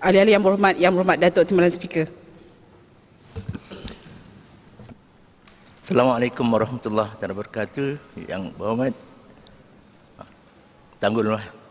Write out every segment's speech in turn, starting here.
Ahli-ahli yang berhormat Datuk Timbalan Speaker. Assalamualaikum warahmatullahi wabarakatuh. Yang berhormat Tanggul Luar.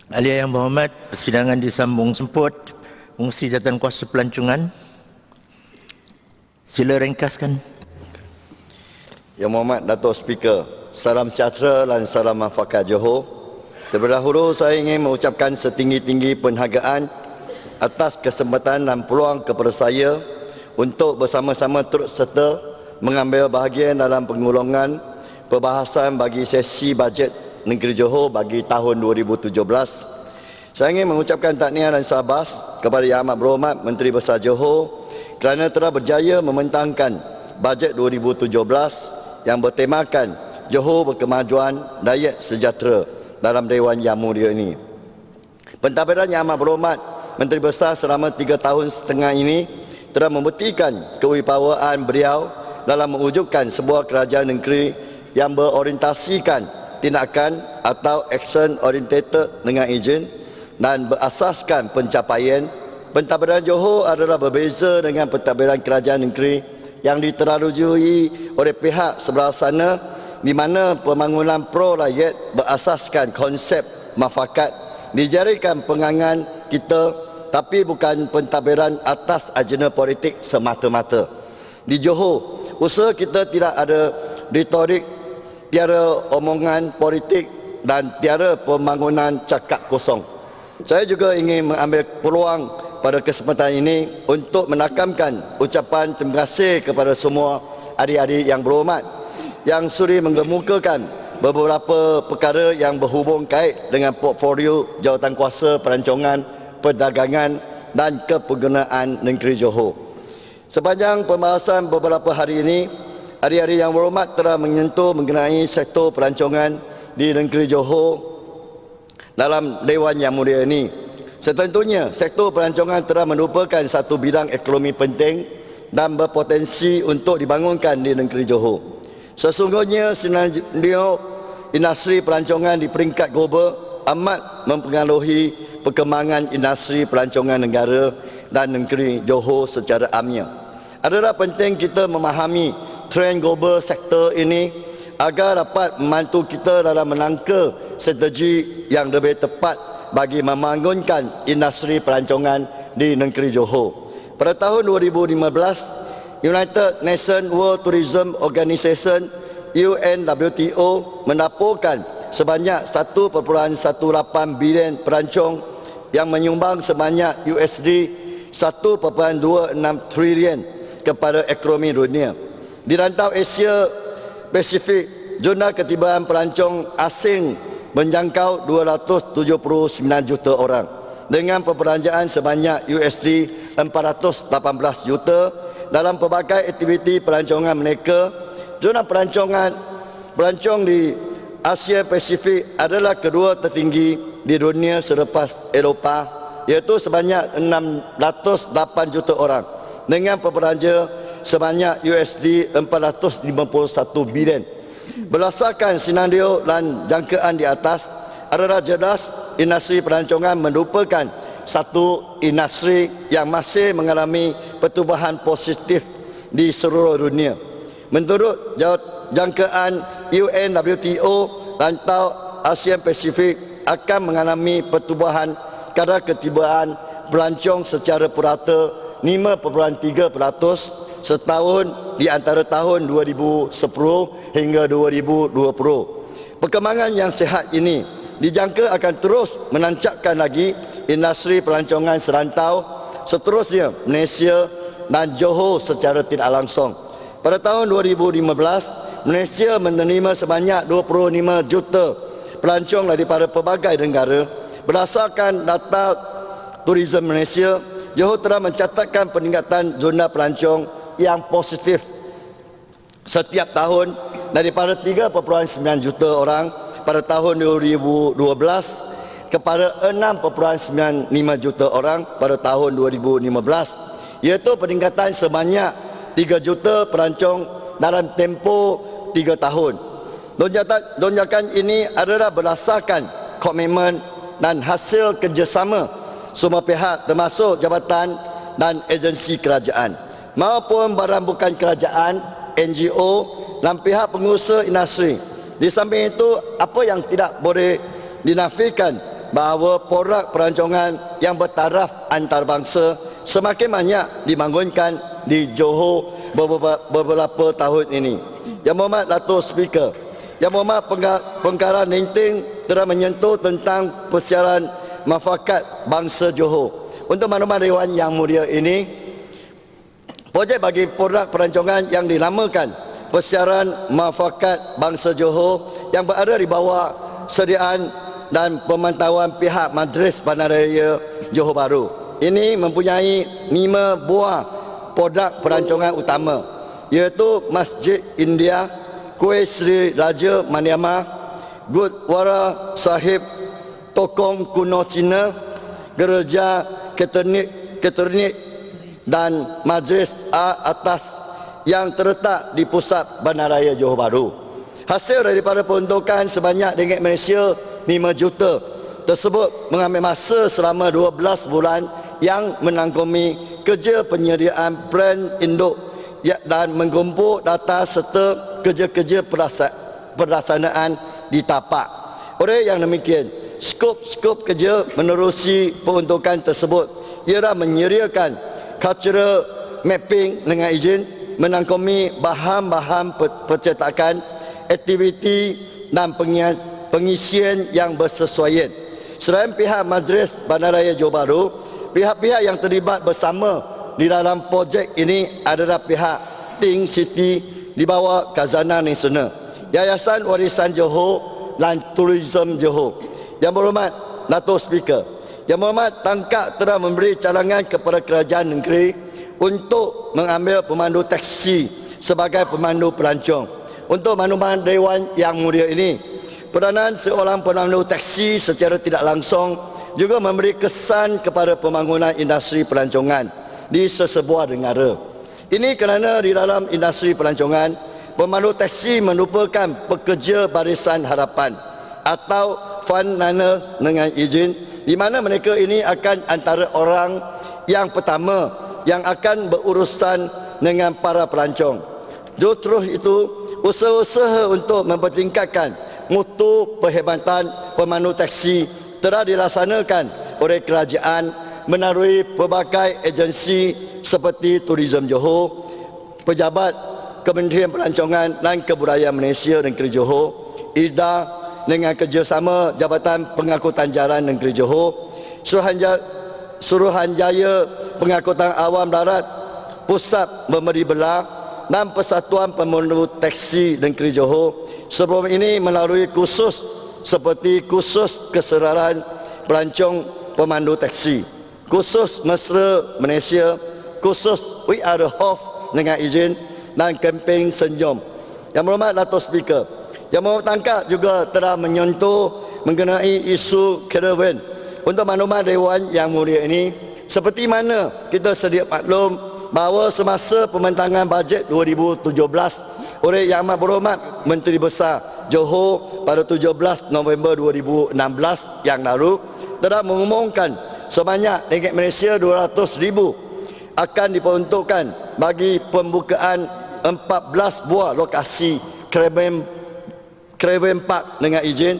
Ahli yang berhormat, persidangan disambung semput. Fungsi jawatan kuasa pelancongan. Sila ringkaskan. Yang Berhormat Datuk Speaker, salam sejahtera dan salam manfaat Johor. Terlebih dahulu saya ingin mengucapkan setinggi-tinggi penghargaan atas kesempatan dan peluang kepada saya untuk bersama-sama turut serta mengambil bahagian dalam pengulungan perbahasan bagi sesi bajet Negeri Johor bagi tahun 2017. Saya ingin mengucapkan tahniah dan syabas kepada Yang Amat Berhormat Menteri Besar Johor kerana telah berjaya membentangkan bajet 2017 yang bertemakan Johor Berkemajuan Rakyat Sejahtera dalam Dewan Yang Mulia ini. Pentadbiran Yang Amat Berhormat Menteri Besar selama 3 tahun setengah ini telah membuktikan kewibawaan beliau dalam mewujudkan sebuah kerajaan negeri yang berorientasikan tindakan atau action oriented dengan izin dan berasaskan pencapaian. Pentadbiran Johor adalah berbeza dengan pentadbiran kerajaan negeri yang diteralujui oleh pihak sebelah sana, di mana pembangunan pro rakyat berasaskan konsep mafakat dijadikan pengangan kita, tapi bukan pentadbiran atas agenda politik semata-mata. Di Johor, usaha kita tidak ada retorik, tiada omongan politik dan tiada pembangunan cakap kosong. Saya juga ingin mengambil peluang pada kesempatan ini untuk menakamkan ucapan terima kasih kepada semua adik-adik yang berhormat yang sudi mengemukakan beberapa perkara yang berhubung kait dengan portfolio jawatankuasa perancangan, perdagangan dan kepengurusan negeri Johor. Sepanjang pembahasan beberapa hari ini, adik-adik yang berhormat telah menyentuh mengenai sektor perancangan di negeri Johor dalam Dewan Yang Mulia ini. Setentunya, sektor perancangan telah merupakan satu bidang ekonomi penting dan berpotensi untuk dibangunkan di negeri Johor. Sesungguhnya, senario industri perancangan di peringkat global amat mempengaruhi perkembangan industri perancangan negara dan negeri Johor secara amnya. Adalah penting kita memahami trend global sektor ini agar dapat membantu kita dalam menangka strategi yang lebih tepat bagi membangunkan industri perancangan di negeri Johor. Pada tahun 2015, United Nations World Tourism Organization UNWTO melaporkan sebanyak 1.18 bilion perancang yang menyumbang sebanyak USD 1.26 trilion kepada ekonomi dunia. Di rantau Asia Pasifik, zona ketibaan perancang asing menjangkau 279 juta orang dengan perbelanjaan sebanyak USD 418 juta dalam pelbagai aktiviti perancangan mereka. Zona perancang di Asia Pasifik adalah kedua tertinggi di dunia selepas Eropah, iaitu sebanyak 608 juta orang dengan perbelanja sebanyak USD 451 bilion. Berdasarkan senario dan jangkaan di atas, adalah jelas industri perancangan merupakan satu industri yang masih mengalami pertumbuhan positif di seluruh dunia. Menurut jangkaan UNWTO, rantau ASEAN Pasifik akan mengalami pertumbuhan kadar ketibaan perancang secara purata 5.3% setahun di antara tahun 2010 hingga 2020. Perkembangan yang sihat ini dijangka akan terus menancapkan lagi industri perancangan serantau, seterusnya Malaysia dan Johor secara tidak langsung. Pada tahun 2015, Malaysia menerima sebanyak 25 juta pelancong daripada pelbagai negara. Berdasarkan data Tourism Malaysia, Johor telah mencatatkan peningkatan zona pelancong yang positif setiap tahun daripada 3.9 juta orang pada tahun 2012 kepada 6.95 juta orang pada tahun 2015, iaitu peningkatan sebanyak 3 juta pelancong dalam tempoh 3 tahun. Lonjakan ini adalah berdasarkan komitmen dan hasil kerjasama semua pihak termasuk jabatan dan agensi kerajaan maupun barang bukan kerajaan, NGO dan pihak pengusaha industri. Di samping itu, apa yang tidak boleh dinafikan bahawa produk perancangan yang bertaraf antarabangsa semakin banyak dibangunkan di Johor beberapa tahun ini. Yang Berhormat Datuk Speaker, Yang Berhormat Penggarah Ninting telah menyentuh tentang persiaran mafakat bangsa Johor. Untuk maklumat Dewan Yang Mulia ini, Projek bagi produk perancangan yang dinamakan Persiaran Muafakat Bangsa Johor yang berada di bawah sediaan dan pemantauan pihak Majlis Bandaraya Johor Bahru. Ini mempunyai 5 buah produk perancangan utama, iaitu Masjid India, Kuih Sri Raja Maniamah, Gurdwara Sahib Tokong Kuno Cina, Gereja Katolik dan Majlis Atas yang terletak di pusat Bandaraya Johor Bahru. Hasil daripada peruntukan sebanyak ringgit Malaysia 5 juta tersebut mengambil masa selama 12 bulan yang menangkumi kerja penyediaan plan induk dan mengumpul data serta kerja-kerja pelaksanaan di tapak. Oleh yang demikian, skop kerja menerusi peruntukan tersebut ialah menyediakan cultural mapping dengan izin, menangkumi bahan-bahan percetakan, aktiviti dan pengisian yang bersesuaian. Selain pihak Majlis Bandaraya Johor Bahru, pihak-pihak yang terlibat bersama di dalam projek ini adalah pihak Think City di bawah Khazanah Nasional, Yayasan Warisan Johor dan Tourism Johor. Yang berhormat Dato' Speaker, Yang berhormat Tangkak telah memberi cadangan kepada kerajaan negeri untuk mengambil pemandu taksi sebagai pemandu pelancong. Untuk makluman Dewan Yang Mulia ini, peranan seorang pemandu taksi secara tidak langsung juga memberi kesan kepada pembangunan industri pelancongan di sesebuah negara. Ini kerana di dalam industri pelancongan, pemandu taksi merupakan pekerja barisan harapan atau frontliners dengan izin, di mana mereka ini akan antara orang yang pertama yang akan berurusan dengan para pelancong. Justru itu, usaha-usaha untuk mempertingkatkan mutu perkhidmatan pemandu taksi telah dilaksanakan oleh kerajaan melalui pelbagai agensi seperti Tourism Johor, Pejabat Kementerian Pelancongan dan Kebudayaan Malaysia Negeri Johor, IDA dengan kerjasama Jabatan Pengangkutan Jalan Negeri Johor, Suruhanjaya Pengangkutan Awam Darat, Pusat Memberi Belah dan Persatuan Pemandu Taksi Negeri Johor. Sebelum ini melalui kursus seperti kursus kesedaran pelancong pemandu taksi, kursus Mesra Malaysia, kursus We Are The Hof dengan izin dan kempen senyum. Yang berhormat Dato' Speaker, Yang berhormat Tangkak juga telah menyentuh mengenai isu karavan. Untuk makluman Dewan Yang Mulia ini, seperti mana kita sedia maklum bahawa semasa pembentangan bajet 2017 oleh Yang Amat Berhormat Menteri Besar Johor pada 17 November 2016 yang lalu telah mengumumkan sebanyak ringgit Malaysia 200,000 akan diperuntukkan bagi pembukaan 14 buah lokasi caravan park dengan izin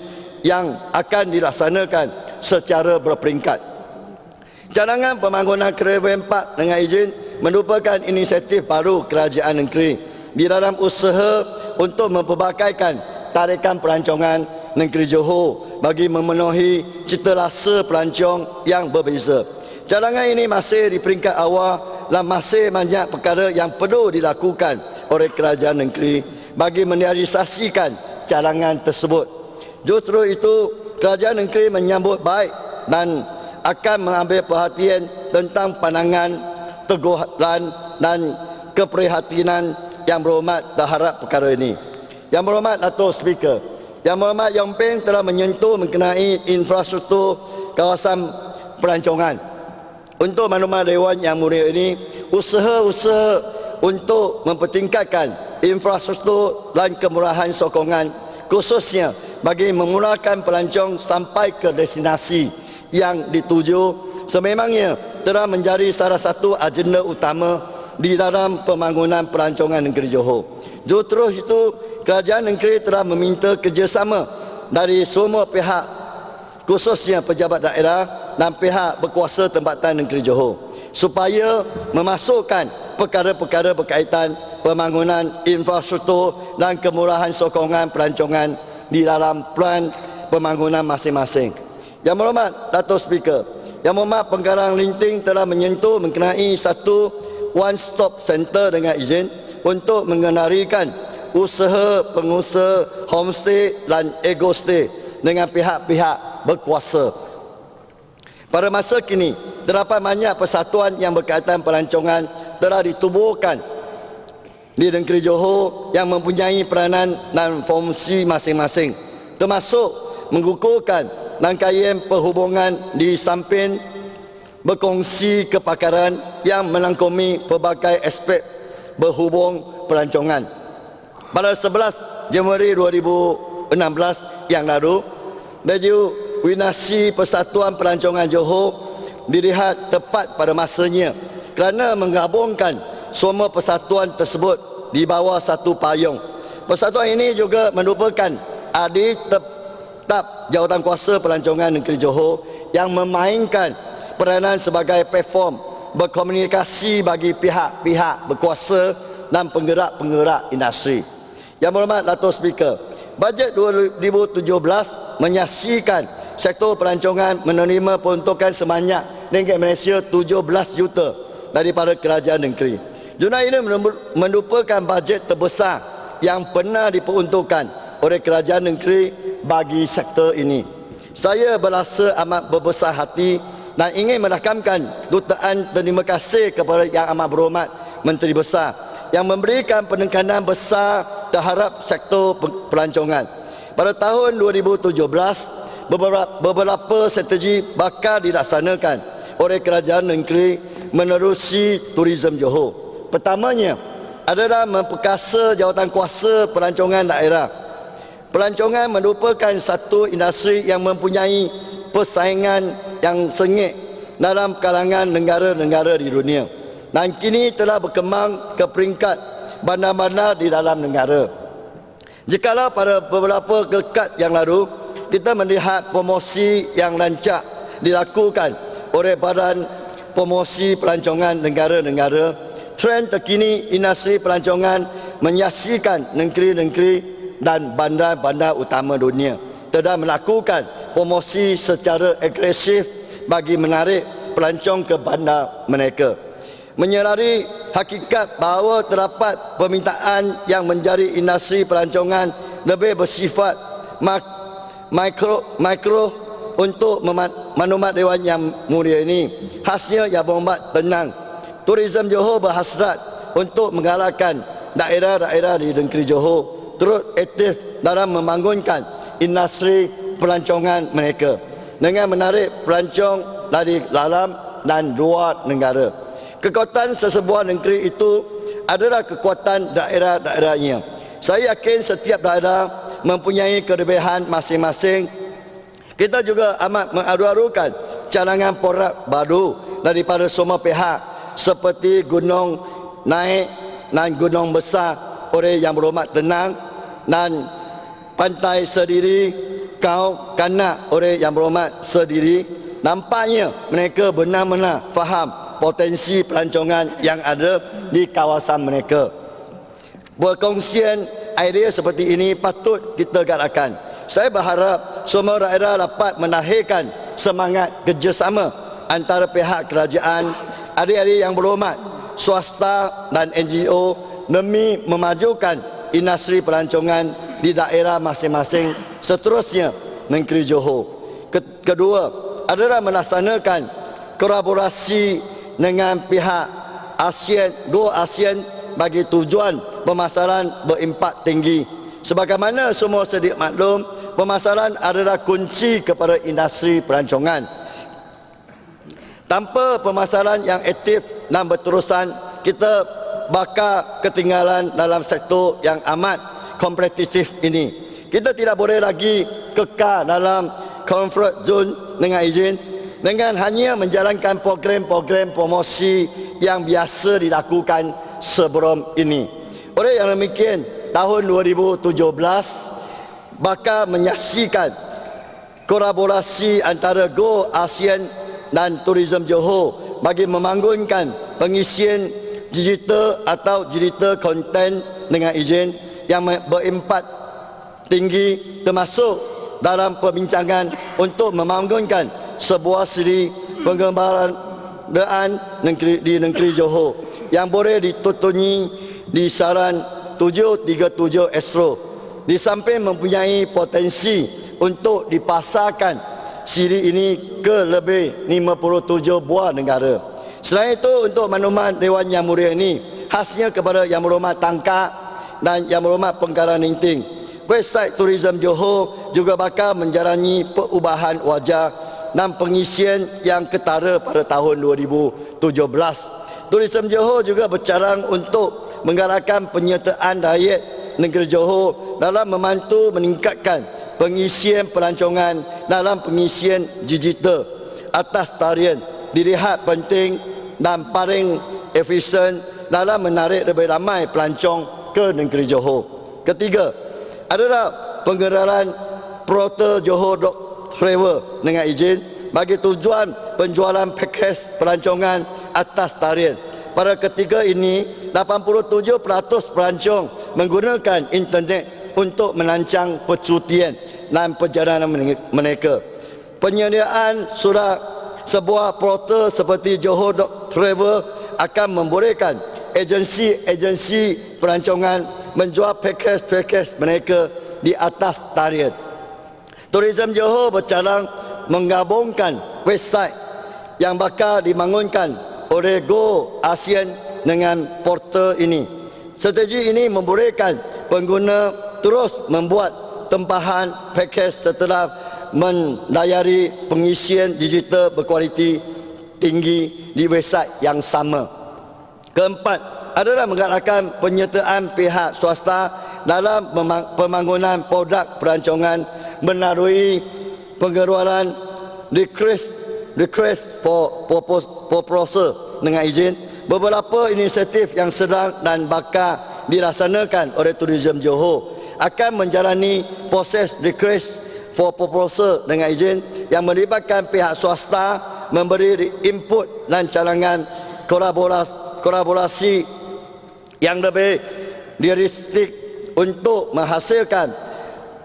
yang akan dilaksanakan secara berperingkat. Cadangan pembangunan caravan park dengan izin merupakan inisiatif baru kerajaan negeri di dalam usaha untuk memperbagaikan tarikan pelancongan negeri Johor bagi memenuhi cita rasa pelancong yang berbeza. Cadangan ini masih di peringkat awal dan masih banyak perkara yang perlu dilakukan oleh kerajaan negeri bagi merealisasikan cadangan tersebut. Justru itu, kerajaan negeri menyambut baik dan akan mengambil perhatian tentang pandangan, teguran dan keprihatinan Yang Berhormat terhadap perkara ini. Yang Berhormat Dato' Speaker, Yang Berhormat Yong Peng telah menyentuh mengenai infrastruktur kawasan pelancongan. Untuk makluman Dewan Yang Mulia ini, usaha-usaha untuk mempertingkatkan infrastruktur dan kemurahan sokongan khususnya bagi memulakan pelancong sampai ke destinasi yang dituju sememangnya telah menjadi salah satu agenda utama di dalam pembangunan pelancongan negeri Johor. Justru itu, kerajaan negeri telah meminta kerjasama dari semua pihak, khususnya pejabat daerah dan pihak berkuasa tempatan negeri Johor, supaya memasukkan perkara-perkara berkaitan pembangunan infrastruktur dan kemurahan sokongan pelancongan di dalam plan pembangunan masing-masing. Yang berhormat Dato' Speaker, Yang berhormat Penggarang Linting telah menyentuh mengenai satu one stop center dengan izin untuk mengenarikan usaha pengusaha homestay dan ego-stay dengan pihak-pihak berkuasa. Pada masa kini, terdapat banyak persatuan yang berkaitan pelancongan telah ditubuhkan di negeri Johor yang mempunyai peranan dan fungsi masing-masing, termasuk mengukuhkan rangkaian perhubungan di samping berkongsi kepakaran yang melangkumi pelbagai aspek berhubung pelancongan. Pada 11 Januari 2016 yang lalu, Legislasi Persatuan Pelancongan Johor dilihat tepat pada masanya kerana menggabungkan semua persatuan tersebut di bawah satu payung. Persatuan ini juga merupakan adik tetap Jawatankuasa Pelancongan Negeri Johor yang memainkan peranan sebagai platform berkomunikasi bagi pihak-pihak berkuasa dan penggerak-penggerak industri. Yang berhormat Dato' Speaker, bajet 2017 menyaksikan sektor pelancongan menerima peruntukan sebanyak ringgit Malaysia 17 juta daripada kerajaan negeri. Jumlah ini merupakan bajet terbesar yang pernah diperuntukkan oleh kerajaan negeri bagi sektor ini. Saya berasa amat berbesar hati dan ingin merakamkan dutaan terima kasih kepada Yang Amat Berhormat Menteri Besar yang memberikan penekanan besar terhadap sektor pelancongan. Pada tahun 2017, beberapa strategi bakal dilaksanakan oleh kerajaan negeri menerusi turisme Johor. Pertamanya adalah memperkasa Jawatankuasa Pelancongan Daerah. Pelancongan merupakan satu industri yang mempunyai persaingan yang sengit dalam kalangan negara-negara di dunia dan kini telah berkembang ke peringkat bandar-bandar di dalam negara. Jikalau pada beberapa dekad yang lalu kita melihat promosi yang rancak dilakukan oleh Badan Promosi Pelancongan Negara-negara, trend terkini industri pelancongan menyaksikan negeri-negeri dan bandar-bandar utama dunia telah melakukan promosi secara agresif bagi menarik pelancong ke bandar mereka. Menyelari hakikat bahawa terdapat permintaan yang menjadi industri pelancongan lebih bersifat mikro untuk maklumat Dewan Yang Mulia ini, hasil Yang Berhormat tenang, turisme Johor berhasrat untuk menggalakkan daerah-daerah di negeri Johor turut aktif dalam membangunkan industri pelancongan mereka dengan menarik pelancong dari dalam dan luar negara. Kekuatan sesebuah negeri itu adalah kekuatan daerah-daerahnya. Saya yakin setiap daerah mempunyai kelebihan masing-masing. Kita juga amat mengadu-adukan cadangan porak baru daripada semua pihak seperti Gunung Naik dan Gunung Besar oleh Yang Berhormat Tenang dan Pantai Sediri, Kau Kanak oleh Yang Berhormat Sediri. Nampaknya mereka benar-benar faham potensi pelancongan yang ada di kawasan mereka. Berkongsian idea seperti ini patut kita galakkan. Saya berharap semua daerah dapat menahirkan semangat kerjasama antara pihak kerajaan, adik-adik yang berhormat, swasta dan NGO demi memajukan industri pelancongan di daerah masing-masing seterusnya negeri Johor. Kedua adalah melaksanakan kolaborasi dengan pihak dua ASEAN bagi tujuan pemasaran berimpak tinggi. Sebagaimana semua sedia maklum, pemasaran adalah kunci kepada industri pelancongan. Tanpa pemasaran yang aktif dan berterusan, kita bakal ketinggalan dalam sektor yang amat kompetitif ini. Kita tidak boleh lagi kekal dalam comfort zone dengan hanya menjalankan program-program promosi yang biasa dilakukan sebelum ini. Oleh yang demikian, tahun 2017 bakal menyaksikan kolaborasi antara Go ASEAN dan Turisme Johor bagi membangunkan pengisian digital atau digital content dengan izin yang berimpak tinggi, termasuk dalam perbincangan untuk membangunkan sebuah siri pengembaraan di negeri Johor. yang boleh ditutuni di saran 737 Astro. Di samping mempunyai potensi untuk dipasarkan siri ini ke lebih 57 buah negara. Selain itu, untuk maklumat Dewan Yang Mulia ini, khasnya kepada Yang Berhormat Tangkak dan Yang Berhormat Pengkarang Ninting, website Tourism Johor juga bakal menjalani perubahan wajah dan pengisian yang ketara pada tahun 2017. Tourism Johor juga bercarang untuk menggalakkan penyertaan rakyat negeri Johor dalam membantu meningkatkan pengisian pelancongan dalam pengisian digital atas tarian dilihat penting dan paling efisien dalam menarik lebih ramai pelancong ke negeri Johor. Ketiga adalah pengedaran portal Johor Travel dengan izin bagi tujuan penjualan pakej pelancongan atas tarian. Pada ketiga ini, 87% pelancong menggunakan internet untuk merancang percutian dan perjalanan mereka. Penyediaan surat sebuah portal seperti Johor Travel akan membolehkan agensi-agensi pelancongan menjual pakej-pakej mereka di atas tarian. Tourism Johor bercarang menggabungkan website yang bakal dibangunkan oleh Go ASEAN dengan portal ini. Strategi ini membolehkan pengguna terus membuat tempahan pakej setelah melayari pengisian digital berkualiti tinggi di website yang sama. Keempat adalah menggalakkan penyertaan pihak swasta dalam pembangunan produk perancangan melalui pengeluaran request for proposal dengan izin. Beberapa inisiatif yang sedang dan bakal dilaksanakan oleh Tourism Johor akan menjalani proses request for proposal dengan izin yang melibatkan pihak swasta memberi input dan cadangan kolaborasi yang lebih realistik untuk menghasilkan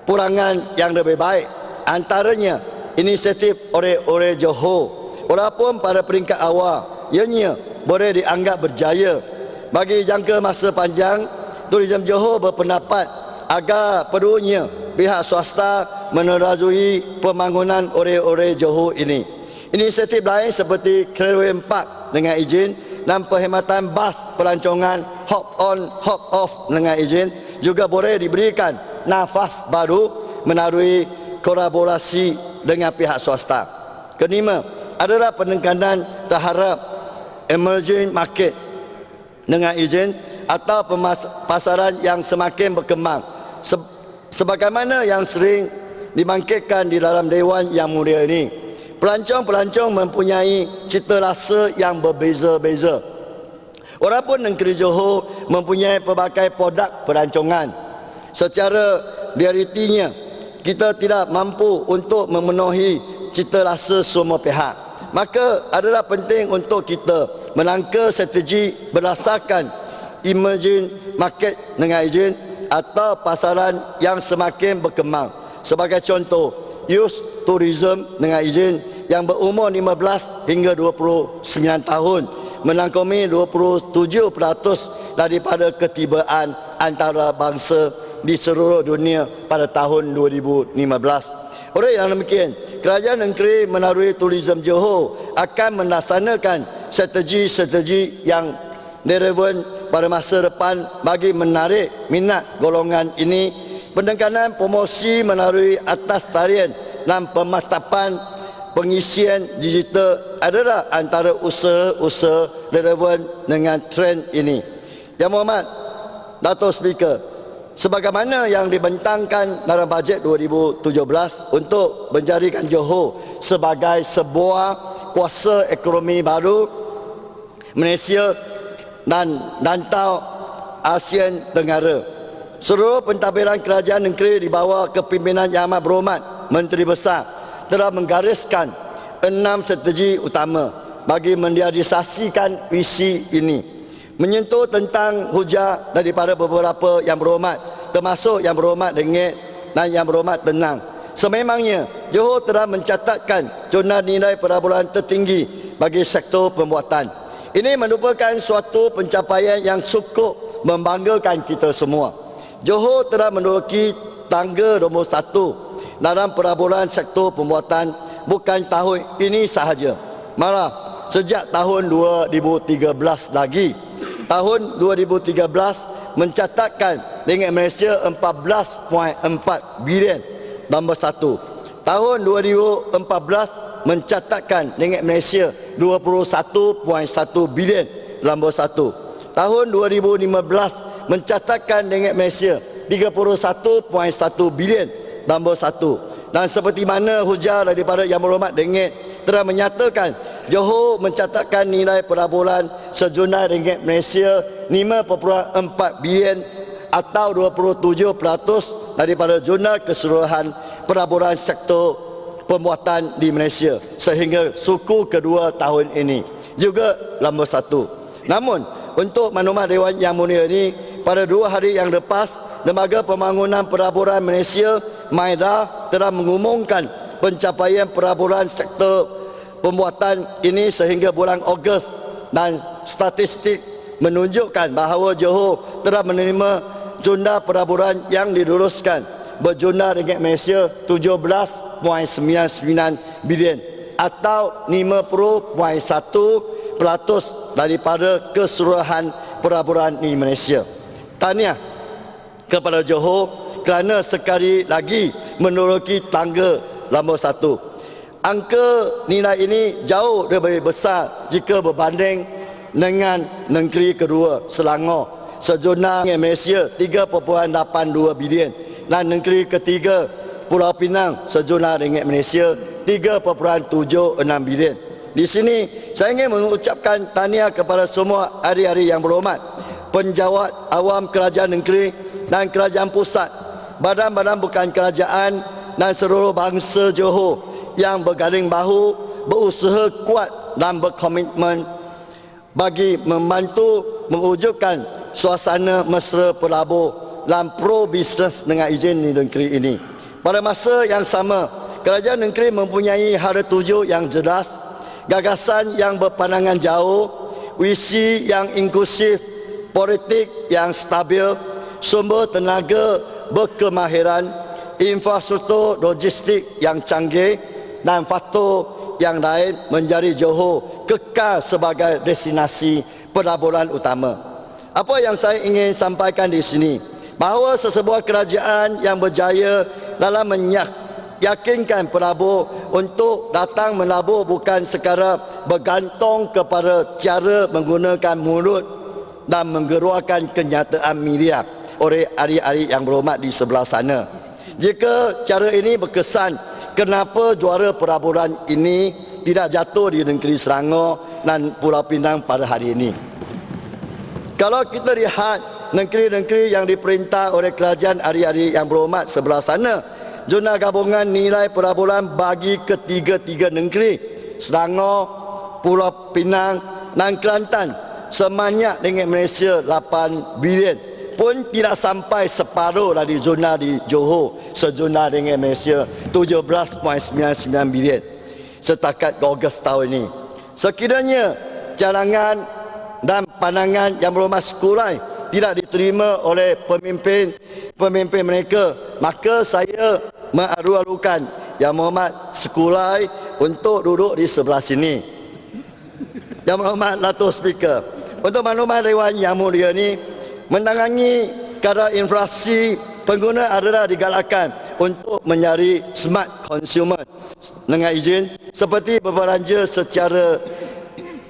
pulangan yang lebih baik. Antaranya inisiatif oleh Johor. Walaupun pada peringkat awal ianya boleh dianggap berjaya, bagi jangka masa panjang Tourism Johor berpendapat agar perlunya pihak swasta menerajui pembangunan oleh Johor ini. Inisiatif lain seperti Caravan Park dengan izin dan perkhidmatan bas pelancongan hop on hop off dengan izin juga boleh diberikan nafas baru melalui kolaborasi dengan pihak swasta. Kelima adalah penekanan terhadap emerging market dengan izin atau pasaran yang semakin berkembang sebagaimana yang sering dibangkitkan di dalam Dewan Yang Mulia ini. Pelancong-pelancong mempunyai cita rasa yang berbeza-beza. Walaupun negeri Johor mempunyai pelbagai produk pelancongan, secara realitinya kita tidak mampu untuk memenuhi cita rasa semua pihak. Maka adalah penting untuk kita menangka strategi berdasarkan emerging market dengan izin atau pasaran yang semakin berkembang. Sebagai contoh, youth tourism dengan izin yang berumur 15 hingga 29 tahun menangkumi 27% daripada ketibaan antarabangsa di seluruh dunia pada tahun 2015. Oleh yang demikian, kerajaan negeri melalui Tourism Johor akan melaksanakan strategi-strategi yang relevan pada masa depan bagi menarik minat golongan ini. Penekanan promosi melalui atas tarian dan pemantapan pengisian digital adalah antara usaha-usaha relevan dengan trend ini. Yang Berhormat Dato' Speaker, sebagaimana yang dibentangkan dalam bajet 2017 untuk menjadikan Johor sebagai sebuah kuasa ekonomi baru Malaysia dan Dantau ASEAN Tenggara, seluruh pentadbiran kerajaan negeri di bawah kepimpinan Yang Amat Berhormat Menteri Besar telah menggariskan 6 strategi utama bagi merealisasikan visi ini, menyentuh tentang hujah daripada beberapa Yang Berhormat, termasuk Yang Berhormat Dengit dan Yang Berhormat Tenang. Sememangnya Johor telah mencatatkan zona nilai pelaburan tertinggi bagi sektor pembuatan. Ini merupakan suatu pencapaian yang cukup membanggakan kita semua. Johor telah menduduki tangga nombor 1 dalam pelaburan sektor pembuatan bukan tahun ini sahaja. Malah sejak tahun 2013 lagi. Tahun 2013 mencatatkan ringgit Malaysia 14.4 bilion nombor 1. Tahun 2014 mencatatkan ringgit Malaysia 21.1 bilion nombor 1. Tahun 2015 mencatatkan ringgit Malaysia 31.1 bilion nombor 1. Dan seperti mana hujah daripada Yang Berhormat Dengit telah menyatakan, Johor mencatatkan nilai pelaburan sejumlah ringgit Malaysia 5.4 bilion atau 27% daripada jumlah keseluruhan pelaburan sektor pembuatan di Malaysia sehingga suku kedua tahun ini juga nombor 1. Namun untuk maklumat Dewan Yang Mulia ini, pada 2 hari yang lepas, Lembaga Pembangunan Pelaburan Malaysia MIDA telah mengumumkan pencapaian pelaburan sektor pembuatan ini sehingga bulan Ogos, dan statistik menunjukkan bahawa Johor telah menerima jumlah pelaburan yang diluluskan berjumlah ringgit Malaysia 17.99 bilion atau 50.1% daripada keseluruhan pelaburan di Malaysia. Tahniah kepada Johor kerana sekali lagi menduduki tangga nombor 1. Angka nilai ini jauh lebih besar jika berbanding dengan negeri kedua Selangor sejumlah Malaysia 3.82 bilion dan negeri ketiga Pulau Pinang sejumlah ringgit Malaysia 3.76 bilion. Di sini saya ingin mengucapkan tahniah kepada semua ahli-ahli yang berhormat, penjawat awam kerajaan negeri dan kerajaan pusat, badan-badan bukan kerajaan dan seluruh bangsa Johor yang berganding bahu, berusaha kuat dan berkomitmen bagi membantu mewujudkan suasana mesra pelabur dan pro bisnes dengan izin di negeri ini. Pada masa yang sama, kerajaan negeri mempunyai hara tuju yang jelas, gagasan yang berpandangan jauh, visi yang inklusif, politik yang stabil, sumber tenaga berkemahiran, infrastruktur logistik yang canggih dan faktor yang lain menjadi Johor kekal sebagai destinasi pelaburan utama. Apa yang saya ingin sampaikan di sini, bahawa sesebuah kerajaan yang berjaya dalam meyakinkan pelabur untuk datang melabur bukan sekadar bergantung kepada cara menggunakan mulut dan menggeruakan kenyataan media oleh ahli-ahli yang berhormat di sebelah sana. Jika cara ini berkesan, kenapa juara pelaburan ini tidak jatuh di negeri Selangor dan Pulau Pinang pada hari ini? Kalau kita lihat negeri-negeri yang diperintah oleh kerajaan ahli-ahli yang berhormat sebelah sana, zona gabungan nilai pelaburan bagi ketiga-tiga negeri Selangor, Pulau Pinang dan Kelantan sebanyak ringgit Malaysia 8 bilion pun tidak sampai separuh dari zona di Johor sejumlah ringgit Malaysia 17.99 bilion setakat Ogos tahun ini. Sekiranya cadangan dan pandangan yang berhormat sekulai tidak diterima oleh pemimpin mereka, maka saya mengalu-alukan Yang Berhormat sekulai untuk duduk di sebelah sini. Yang Berhormat Dato' Speaker, untuk maklumat Dewan Yang Mulia ini, menangani kadar inflasi, pengguna adalah digalakkan untuk mencari smart consumer dengan izin seperti berbelanja secara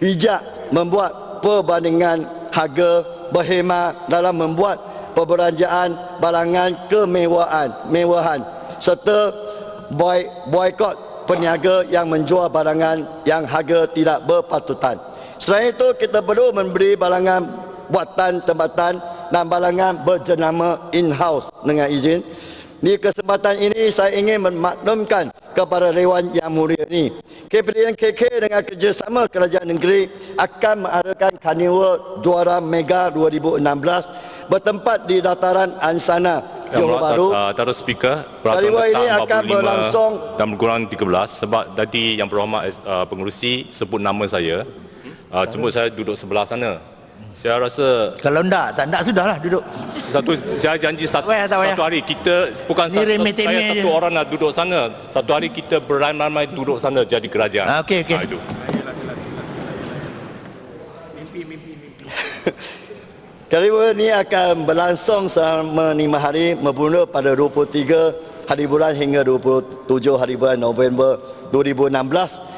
bijak, membuat perbandingan harga, berhemat dalam membuat perbelanjaan barangan kemewahan serta boikot peniaga yang menjual barangan yang harga tidak berpatutan. Selain itu, kita perlu memberi barangan buatan tempatan dan barangan berjenama in-house dengan izin. Di kesempatan ini saya ingin memaklumkan kepada Dewan Yang Mulia ini, KPDN KK dengan kerjasama kerajaan negeri akan mengadakan Carnival Juara Mega 2016 bertempat di dataran Ansana, Johor Bahru. Dato' Speaker, Carnival ini akan berlangsung dan berkurang 13 sebab tadi Yang Berhormat pengerusi sebut nama saya. Cuma saya duduk sebelah sana. Saya rasa Kalau tak sudahlah duduk. saya janji satu Tak payah. hari kita bukan Ni remeh-temeh saya je. satu orang nak duduk sana. Satu hari kita beramai-ramai duduk sana jadi kerajaan. Okey. Itu. Karnival ini akan berlangsung selama 5 hari bermula pada 23 hari bulan hingga 27 hari bulan November 2016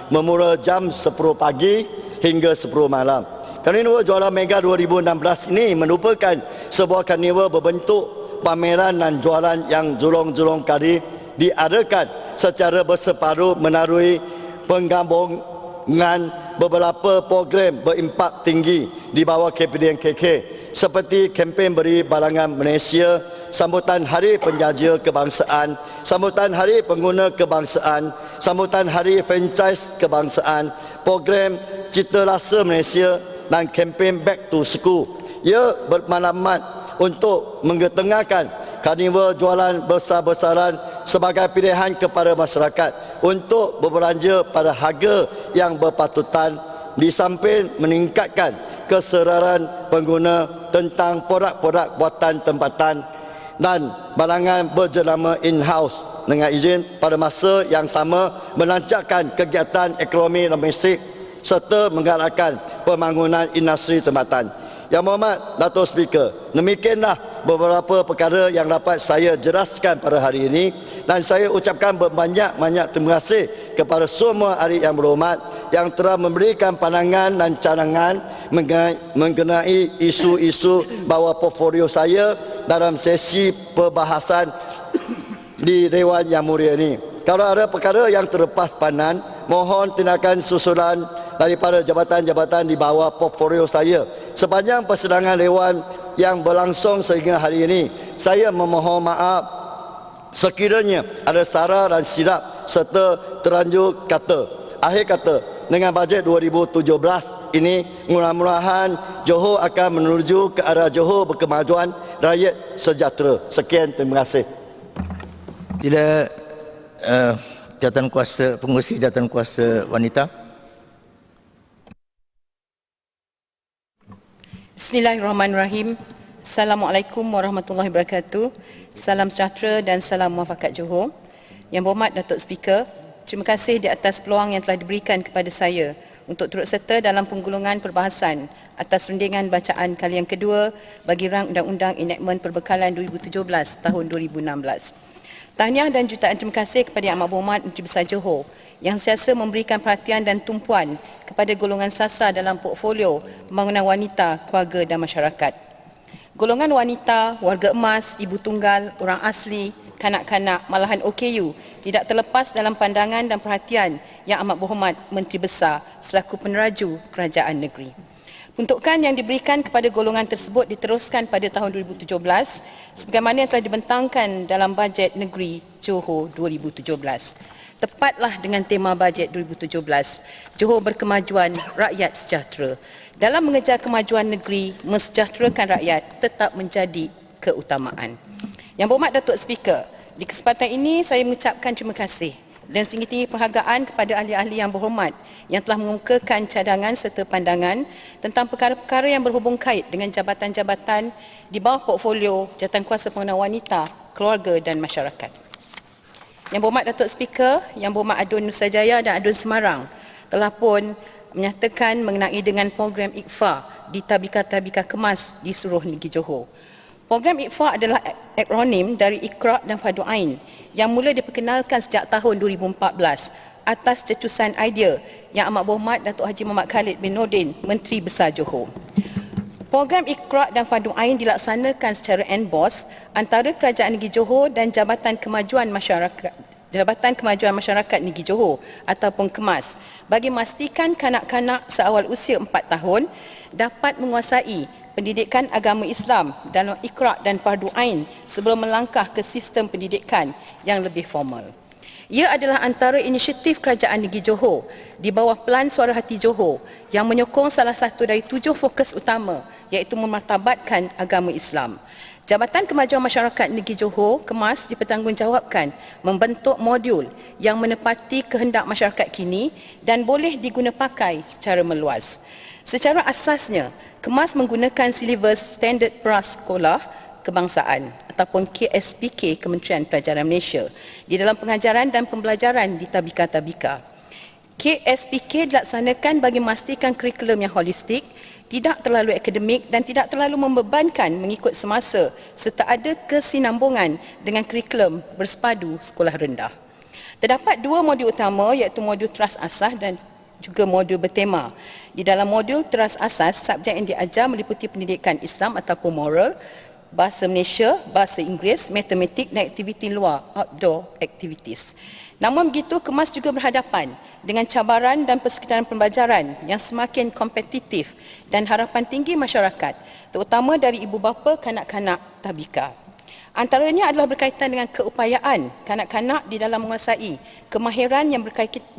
bermula jam 10 pagi hingga 10 malam. Karnival Jualan Mega 2016 ini merupakan sebuah karnival berbentuk pameran dan jualan yang julung-julung kali diadakan secara berseparuh melalui penggabungan beberapa program berimpak tinggi di bawah KPDN KK seperti kempen Beri Barangan Malaysia, sambutan Hari Penjaja Kebangsaan, sambutan Hari Pengguna Kebangsaan, sambutan Hari Franchise Kebangsaan, program Cita Rasa Malaysia dan kempen Back to School. Ia bermaklumat untuk mengetengahkan karnival jualan besar-besaran sebagai pilihan kepada masyarakat untuk berbelanja pada harga yang berpatutan di samping meningkatkan kesedaran pengguna tentang produk-produk buatan tempatan dan barangan berjenama in-house. Dengan izin pada masa yang sama melancarkan kegiatan ekonomi domestik serta menggalakkan pembangunan industri tempatan. Yang Berhormat Datuk Speaker, demikianlah beberapa perkara yang dapat saya jelaskan pada hari ini dan saya ucapkan berbanyak-banyak terima kasih kepada semua ahli yang berhormat yang telah memberikan pandangan dan cadangan mengenai isu-isu bawah portfolio saya dalam sesi perbahasan di Dewan Yang Mulia ini. Kalau ada perkara yang terlepas pandang, mohon tindakan susulan daripada jabatan-jabatan di bawah portfolio saya. Sepanjang persidangan Dewan yang berlangsung sehingga hari ini, saya memohon maaf sekiranya ada salah dan silap serta terlanjur kata. Akhir kata, dengan bajet 2017 ini, mudah-mudahan Johor akan menuju ke arah Johor berkemajuan, rakyat sejahtera. Sekian, terima kasih. Sila Jawatankuasa Pengurusi Jawatankuasa Wanita. Bismillahirrahmanirrahim. Assalamualaikum warahmatullahi wabarakatuh. Salam sejahtera dan salam muafakat Johor. Yang Berhormat Datuk Speaker, terima kasih di atas peluang yang telah diberikan kepada saya untuk turut serta dalam penggulungan perbahasan atas rundingan bacaan kali yang kedua bagi rang Undang-Undang Enactment Perbekalan 2017 tahun 2016. Tahniah dan jutaan terima kasih kepada Yang Amat Berhormat Menteri Besar Johor yang sentiasa memberikan perhatian dan tumpuan kepada golongan sasar dalam portfolio pembangunan wanita, keluarga dan masyarakat. Golongan wanita, warga emas, ibu tunggal, orang asli, kanak-kanak, malahan OKU tidak terlepas dalam pandangan dan perhatian Yang Amat Berhormat Menteri Besar selaku peneraju kerajaan negeri. Peruntukan yang diberikan kepada golongan tersebut diteruskan pada tahun 2017 sebagaimana yang telah dibentangkan dalam bajet negeri Johor 2017. Tepatlah dengan tema bajet 2017, Johor berkemajuan, rakyat sejahtera. Dalam mengejar kemajuan negeri, mensejahterakan rakyat tetap menjadi keutamaan. Yang Berhormat Datuk Speaker, di kesempatan ini saya mengucapkan terima kasih dan setinggi-tinggi penghargaan kepada ahli-ahli yang berhormat yang telah mengemukakan cadangan serta pandangan tentang perkara-perkara yang berhubung kait dengan jabatan-jabatan di bawah portfolio Jawatankuasa Pengguna Wanita, Keluarga dan Masyarakat. Yang Berhormat Datuk Speaker, Yang Berhormat Adun Nusajaya dan Adun Semarang telah pun menyatakan mengenai dengan program IKFA di tabika-tabika kemas di seluruh negeri Johor. Program IKFA adalah akronim dari Iqra' dan Fardu Ain yang mula diperkenalkan sejak tahun 2014 atas cetusan idea Yang Amat Berhormat Datuk Haji Muhammad Khalid bin Nordin, Menteri Besar Johor. Program Iqra' dan Fardu Ain dilaksanakan secara NBOS antara Kerajaan Negeri Johor dan Jabatan Kemajuan Masyarakat Negeri Johor ataupun KEMAS bagi memastikan kanak-kanak seawal usia 4 tahun dapat menguasai pendidikan agama Islam dalam Iqra' dan Fardu Ain sebelum melangkah ke sistem pendidikan yang lebih formal. Ia adalah antara inisiatif Kerajaan Negeri Johor di bawah Pelan Suara Hati Johor yang menyokong salah satu dari 7 fokus utama iaitu memartabatkan agama Islam. Jabatan Kemajuan Masyarakat Negeri Johor, KEMAS, dipertanggungjawabkan membentuk modul yang menepati kehendak masyarakat kini dan boleh diguna pakai secara meluas. Secara asasnya, KEMAS menggunakan silibus Standard Prasekolah Kebangsaan ataupun KSPK Kementerian Pelajaran Malaysia di dalam pengajaran dan pembelajaran di tabika-tabika. KSPK dilaksanakan bagi memastikan kurikulum yang holistik, tidak terlalu akademik dan tidak terlalu membebankan mengikut semasa serta ada kesinambungan dengan kurikulum bersepadu sekolah rendah. Terdapat dua modul utama iaitu modul teras asas dan juga modul bertema. Di dalam modul teras asas, subjek yang diajar meliputi pendidikan Islam ataupun moral, bahasa Malaysia, bahasa Inggeris, matematik dan aktiviti luar, outdoor activities. Namun begitu, KEMAS juga berhadapan dengan cabaran dan persekitaran pembelajaran yang semakin kompetitif dan harapan tinggi masyarakat, terutama dari ibu bapa kanak-kanak tabika. Antaranya adalah berkaitan dengan keupayaan kanak-kanak di dalam menguasai kemahiran yang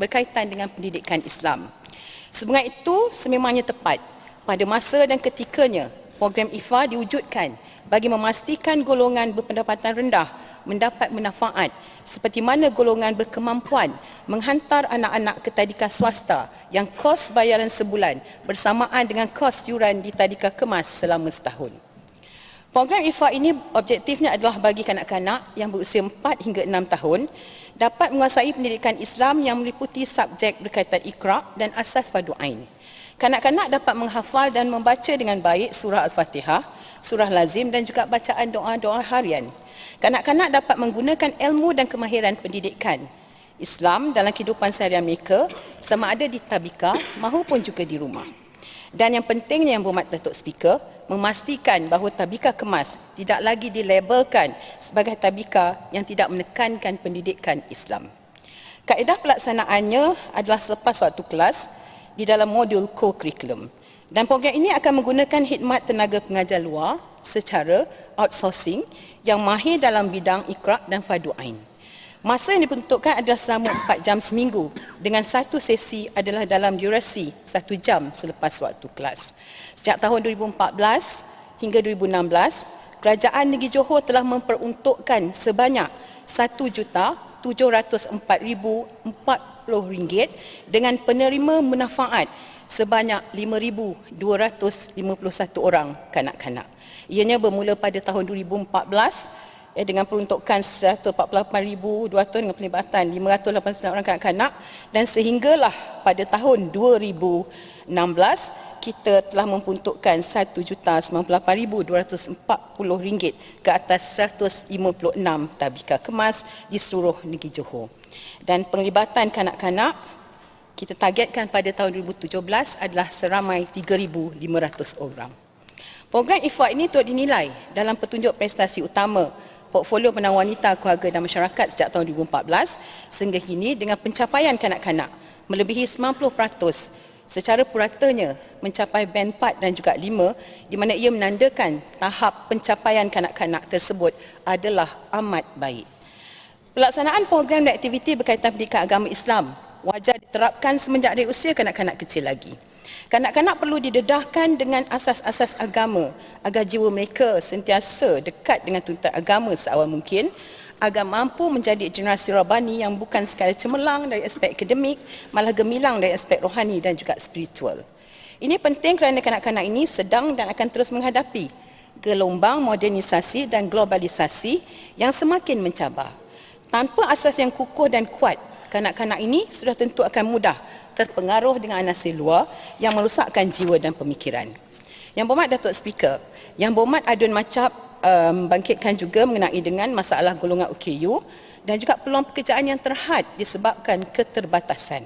berkaitan dengan pendidikan Islam. Sebagai itu, sememangnya tepat pada masa dan ketikanya program IFA diwujudkan bagi memastikan golongan berpendapatan rendah mendapat manfaat seperti mana golongan berkemampuan menghantar anak-anak ke tadika swasta yang kos bayaran sebulan bersamaan dengan kos yuran di tadika KEMAS selama setahun. Program IFA ini objektifnya adalah bagi kanak-kanak yang berusia 4 hingga 6 tahun dapat menguasai pendidikan Islam yang meliputi subjek berkaitan Iqra' dan asas fardu ain. Kanak-kanak dapat menghafal dan membaca dengan baik surah Al-Fatihah, surah lazim dan juga bacaan doa-doa harian. Kanak-kanak dapat menggunakan ilmu dan kemahiran pendidikan Islam dalam kehidupan seharian mereka sama ada di tabika maupun juga di rumah. Dan yang pentingnya, Yang Berhormat Datuk Speaker, memastikan bahawa tabika KEMAS tidak lagi dilabelkan sebagai tabika yang tidak menekankan pendidikan Islam. Kaedah pelaksanaannya adalah selepas waktu kelas di dalam modul co-curriculum. Dan program ini akan menggunakan khidmat tenaga pengajar luar secara outsourcing yang mahir dalam bidang Iqra' dan fardu ain. Masa yang diperuntukkan adalah selama 4 jam seminggu dengan satu sesi adalah dalam durasi 1 jam selepas waktu kelas. Sejak tahun 2014 hingga 2016, Kerajaan Negeri Johor telah memperuntukkan sebanyak RM1,704,040 dengan penerima manfaat sebanyak 5,251 orang kanak-kanak. Ianya bermula pada tahun 2014 dengan peruntukan 148,200 dengan pelibatan 589 orang kanak-kanak dan sehinggalah pada tahun 2016 kita telah memperuntukkan RM1,098,240 ke atas 156 tabika KEMAS di seluruh negeri Johor. Dan penglibatan kanak-kanak kita targetkan pada tahun 2017 adalah seramai 3,500 orang. Program IFA ini turut dinilai dalam petunjuk prestasi utama portfolio penang wanita, keluarga dan masyarakat sejak tahun 2014 sehingga kini dengan pencapaian kanak-kanak melebihi 90% secara puratanya mencapai band 4 dan juga 5 di mana ia menandakan tahap pencapaian kanak-kanak tersebut adalah amat baik. Pelaksanaan program dan aktiviti berkaitan pendidikan agama Islam wajar diterapkan semenjak dari usia kanak-kanak kecil lagi. Kanak-kanak perlu didedahkan dengan asas-asas agama agar jiwa mereka sentiasa dekat dengan tuntutan agama seawal mungkin agar mampu menjadi generasi rabani yang bukan sekadar cemerlang dari aspek akademik, malah gemilang dari aspek rohani dan juga spiritual. Ini penting kerana kanak-kanak ini sedang dan akan terus menghadapi gelombang modernisasi dan globalisasi yang semakin mencabar. Tanpa asas yang kukuh dan kuat, kanak-kanak ini sudah tentu akan mudah terpengaruh dengan anasir luar yang merosakkan jiwa dan pemikiran. Yang Berhormat Datuk Speaker, Yang Berhormat Adun Macap membangkitkan juga mengenai dengan masalah golongan OKU dan juga peluang pekerjaan yang terhad disebabkan keterbatasan.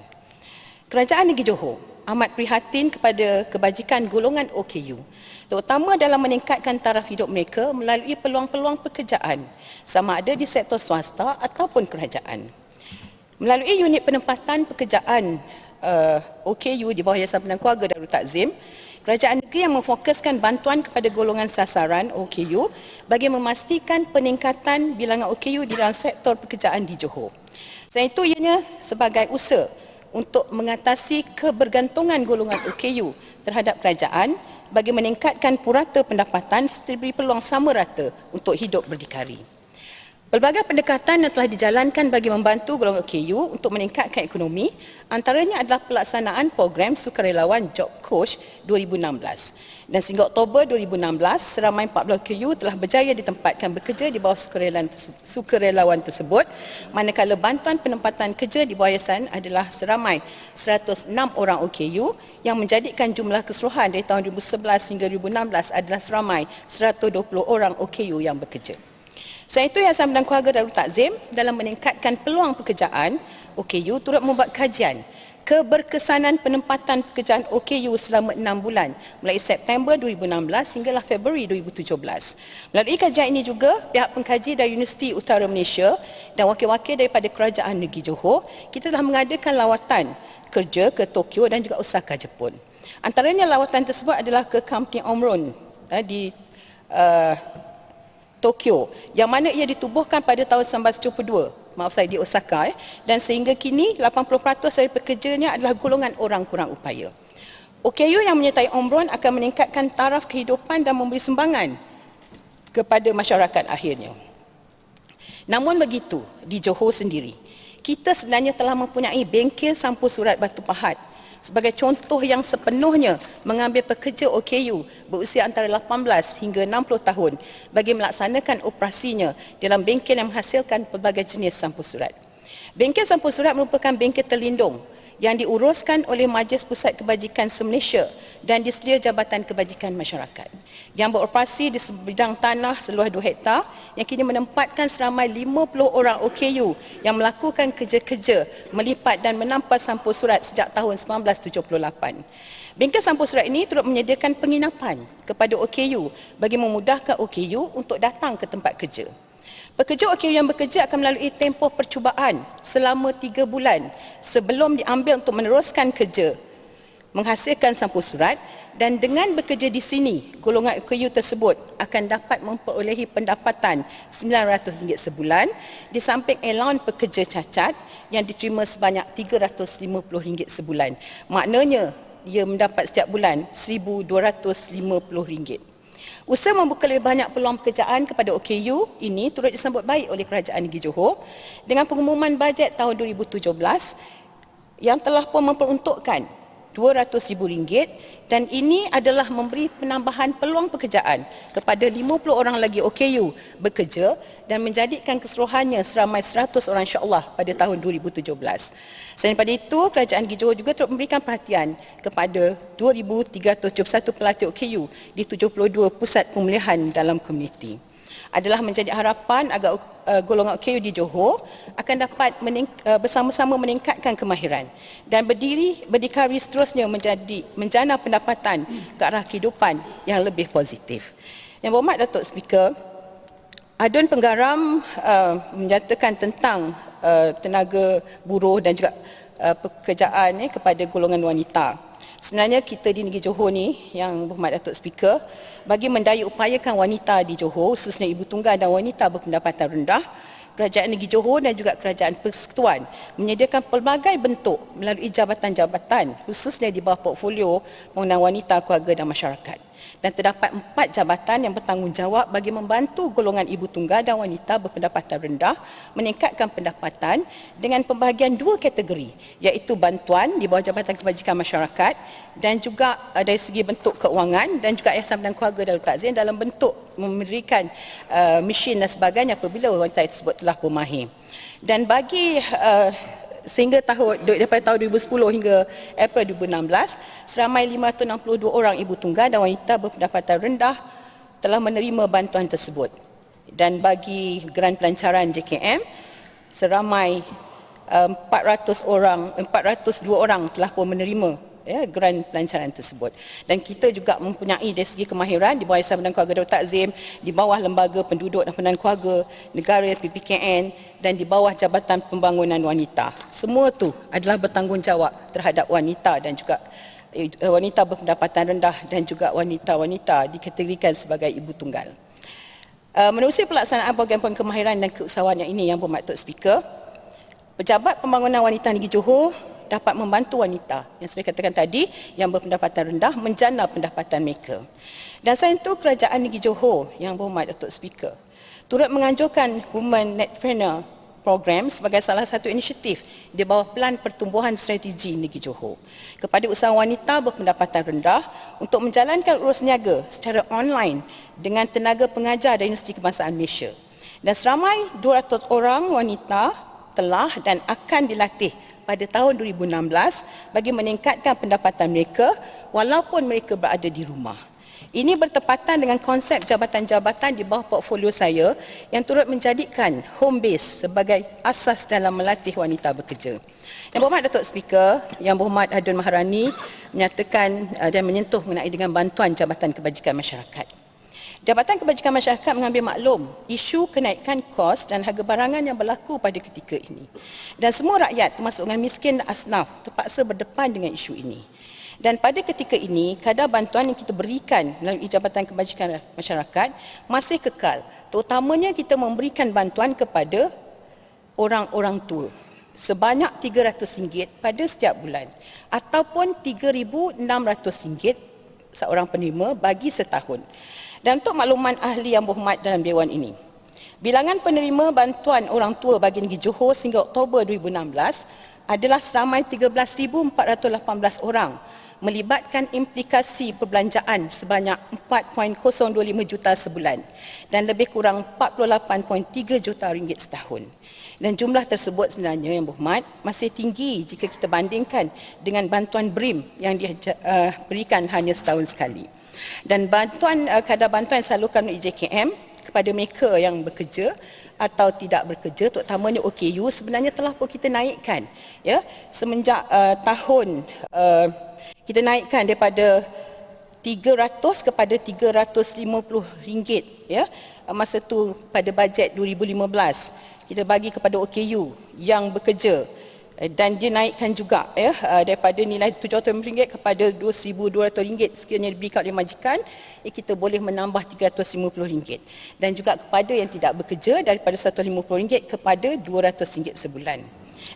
Kerajaan Negeri Johor amat prihatin kepada kebajikan golongan OKU, terutama dalam meningkatkan taraf hidup mereka melalui peluang-peluang pekerjaan sama ada di sektor swasta ataupun kerajaan. Melalui unit penempatan pekerjaan OKU di bawah Yayasan Penang Keluarga Darul Takzim, kerajaan negeri yang memfokuskan bantuan kepada golongan sasaran OKU bagi memastikan peningkatan bilangan OKU di dalam sektor pekerjaan di Johor. Selain itu, ianya sebagai usaha untuk mengatasi kebergantungan golongan OKU terhadap kerajaan bagi meningkatkan purata pendapatan serta diberi peluang sama rata untuk hidup berdikari. Pelbagai pendekatan yang telah dijalankan bagi membantu golongan OKU untuk meningkatkan ekonomi, antaranya adalah pelaksanaan program sukarelawan Job Coach 2016. Dan sehingga Oktober 2016, seramai 14 OKU telah berjaya ditempatkan bekerja di bawah sukarelawan tersebut, manakala bantuan penempatan kerja di bawah yayasan adalah seramai 106 orang OKU yang menjadikan jumlah keseluruhan dari tahun 2011 hingga 2016 adalah seramai 120 orang OKU yang bekerja. Selain itu, Yayasan Bidang Keluarga Darul Takzim dalam meningkatkan peluang pekerjaan, OKU turut membuat kajian keberkesanan penempatan pekerjaan OKU selama 6 bulan mulai September 2016 hinggalah Februari 2017. Melalui kajian ini juga, pihak pengkaji dari Universiti Utara Malaysia dan wakil-wakil daripada Kerajaan Negeri Johor, kita telah mengadakan lawatan kerja ke Tokyo dan juga Osaka, Jepun. Antaranya lawatan tersebut adalah ke Company Omron di Tokyo, yang mana ia ditubuhkan pada tahun 1972, maaf saya, di Osaka, dan sehingga kini 80% dari pekerjanya adalah golongan orang kurang upaya. OKU yang menyertai Omron akan meningkatkan taraf kehidupan dan memberi sumbangan kepada masyarakat akhirnya. Namun begitu, di Johor sendiri, kita sebenarnya telah mempunyai bengkel sampul surat batu pahat sebagai contoh yang sepenuhnya mengambil pekerja OKU berusia antara 18 hingga 60 tahun bagi melaksanakan operasinya dalam bengkel yang menghasilkan pelbagai jenis sampul surat. Bengkel sampul surat merupakan bengkel terlindung yang diuruskan oleh Majlis Pusat Kebajikan se-Malaysia dan disedia Jabatan Kebajikan Masyarakat yang beroperasi di sebidang tanah seluas 2 hektar yang kini menempatkan seramai 50 orang OKU yang melakukan kerja-kerja melipat dan menampas sampul surat sejak tahun 1978. Bengkel sampul surat ini turut menyediakan penginapan kepada OKU bagi memudahkan OKU untuk datang ke tempat kerja. Pekerja OKU yang bekerja akan melalui tempoh percubaan selama 3 bulan sebelum diambil untuk meneruskan kerja menghasilkan sampul surat, dan dengan bekerja di sini, golongan OKU tersebut akan dapat memperolehi pendapatan RM900 sebulan di samping allowance pekerja cacat yang diterima sebanyak RM350 sebulan. Maknanya, ia mendapat setiap bulan RM1,250. Usaha membuka lebih banyak peluang pekerjaan kepada OKU ini turut disambut baik oleh Kerajaan Negeri Johor dengan pengumuman bajet tahun 2017 yang telah pun memperuntukkan RM200,000 dan ini adalah memberi penambahan peluang pekerjaan kepada 50 orang lagi OKU bekerja dan menjadikan keseluruhannya seramai 100 orang insya-Allah pada tahun 2017. Selain daripada itu, Kerajaan Negeri Johor juga turut memberikan perhatian kepada 2,371 pelatih OKU di 72 pusat pemulihan dalam komuniti. Adalah menjadi harapan agar golongan OKU di Johor akan dapat bersama-sama meningkatkan kemahiran dan berdikari seterusnya menjana pendapatan ke arah kehidupan yang lebih positif. Yang berhormat Datuk Speaker, Aduan Penggaram menyatakan tentang tenaga buruh dan juga pekerjaan kepada golongan wanita. Sebenarnya kita di Negeri Johor ni, yang berhormat Datuk Speaker, bagi mendaya upayakan wanita di Johor, khususnya ibu tunggal dan wanita berpendapatan rendah, Kerajaan Negeri Johor dan juga Kerajaan Persekutuan menyediakan pelbagai bentuk melalui jabatan-jabatan, khususnya di bawah portfolio pembangunan wanita, keluarga dan masyarakat. Dan terdapat 4 jabatan yang bertanggungjawab bagi membantu golongan ibu tunggal dan wanita berpendapatan rendah meningkatkan pendapatan dengan pembahagian 2 kategori, iaitu bantuan di bawah Jabatan Kebajikan Masyarakat dan juga dari segi bentuk keuangan, dan juga Yayasan Bidang Keluarga Darul Takzim dalam bentuk memberikan mesin dan sebagainya apabila wanita tersebut telah bermahir. Dan bagi sehingga daripada tahun 2010 hingga April 2016, seramai 562 orang ibu tunggal dan wanita berpendapatan rendah telah menerima bantuan tersebut. Dan bagi geran pelancaran JKM, seramai 402 orang telah pun menerima geran pelancaran tersebut. Dan kita juga mempunyai dari segi kemahiran di bawah Yayasan Bidang Keluarga Darul Takzim, di bawah Lembaga Penduduk dan Penanganan Keluarga Negara PPKN, dan di bawah Jabatan Pembangunan Wanita. Semua itu adalah bertanggungjawab terhadap wanita dan juga wanita berpendapatan rendah dan juga wanita-wanita dikategorikan sebagai ibu tunggal. Menerusi pelaksanaan program kemahiran dan keusahawan yang ini, yang berhormat Datuk Speaker, Pejabat Pembangunan Wanita Negeri Johor dapat membantu wanita yang saya katakan tadi yang berpendapatan rendah menjana pendapatan mereka. Dan selain itu, Kerajaan Negeri Johor yang berhormat Datuk Speaker turut menganjurkan Women Entrepreneur Program sebagai salah satu inisiatif di bawah Pelan Pertumbuhan Strategi Negeri Johor kepada usahawan wanita berpendapatan rendah untuk menjalankan urus niaga secara online dengan tenaga pengajar dari Universiti Kebangsaan Malaysia. Dan seramai 200 orang wanita telah dan akan dilatih pada tahun 2016 bagi meningkatkan pendapatan mereka walaupun mereka berada di rumah. Ini bertepatan dengan konsep jabatan-jabatan di bawah portfolio saya yang turut menjadikan home base sebagai asas dalam melatih wanita bekerja. Yang berhormat Datuk Speaker, Yang berhormat Adun Maharani menyatakan dan menyentuh mengenai dengan bantuan Jabatan Kebajikan Masyarakat. Jabatan Kebajikan Masyarakat mengambil maklum isu kenaikan kos dan harga barangan yang berlaku pada ketika ini. Dan semua rakyat termasuk orang miskin dan asnaf terpaksa berdepan dengan isu ini. Dan pada ketika ini, kadar bantuan yang kita berikan melalui Jabatan Kebajikan Masyarakat masih kekal. Terutamanya kita memberikan bantuan kepada orang-orang tua sebanyak RM300 pada setiap bulan ataupun RM3,600 seorang penerima bagi setahun. Dan untuk makluman ahli yang berhormat dalam Dewan ini, bilangan penerima bantuan orang tua bagi Negeri Johor sehingga Oktober 2016 adalah seramai 13,418 orang, melibatkan implikasi perbelanjaan sebanyak 4.025 juta sebulan dan lebih kurang 48.3 juta ringgit setahun. Dan jumlah tersebut sebenarnya yang berhormat masih tinggi jika kita bandingkan dengan bantuan BRIM yang diberikan hanya setahun sekali. Dan kadar bantuan yang disalurkan oleh JKM kepada mereka yang bekerja atau tidak bekerja, terutamanya OKU, sebenarnya telah pun kita naikkan ya semenjak tahun kita naikkan daripada 300 kepada RM350 ya masa tu pada bajet 2015 kita bagi kepada OKU yang bekerja dan dia naikkan juga ya daripada nilai RM700 kepada RM2,200 sekiranya diberikan oleh majikan kita boleh menambah RM350 dan juga kepada yang tidak bekerja daripada RM150 kepada RM200 sebulan.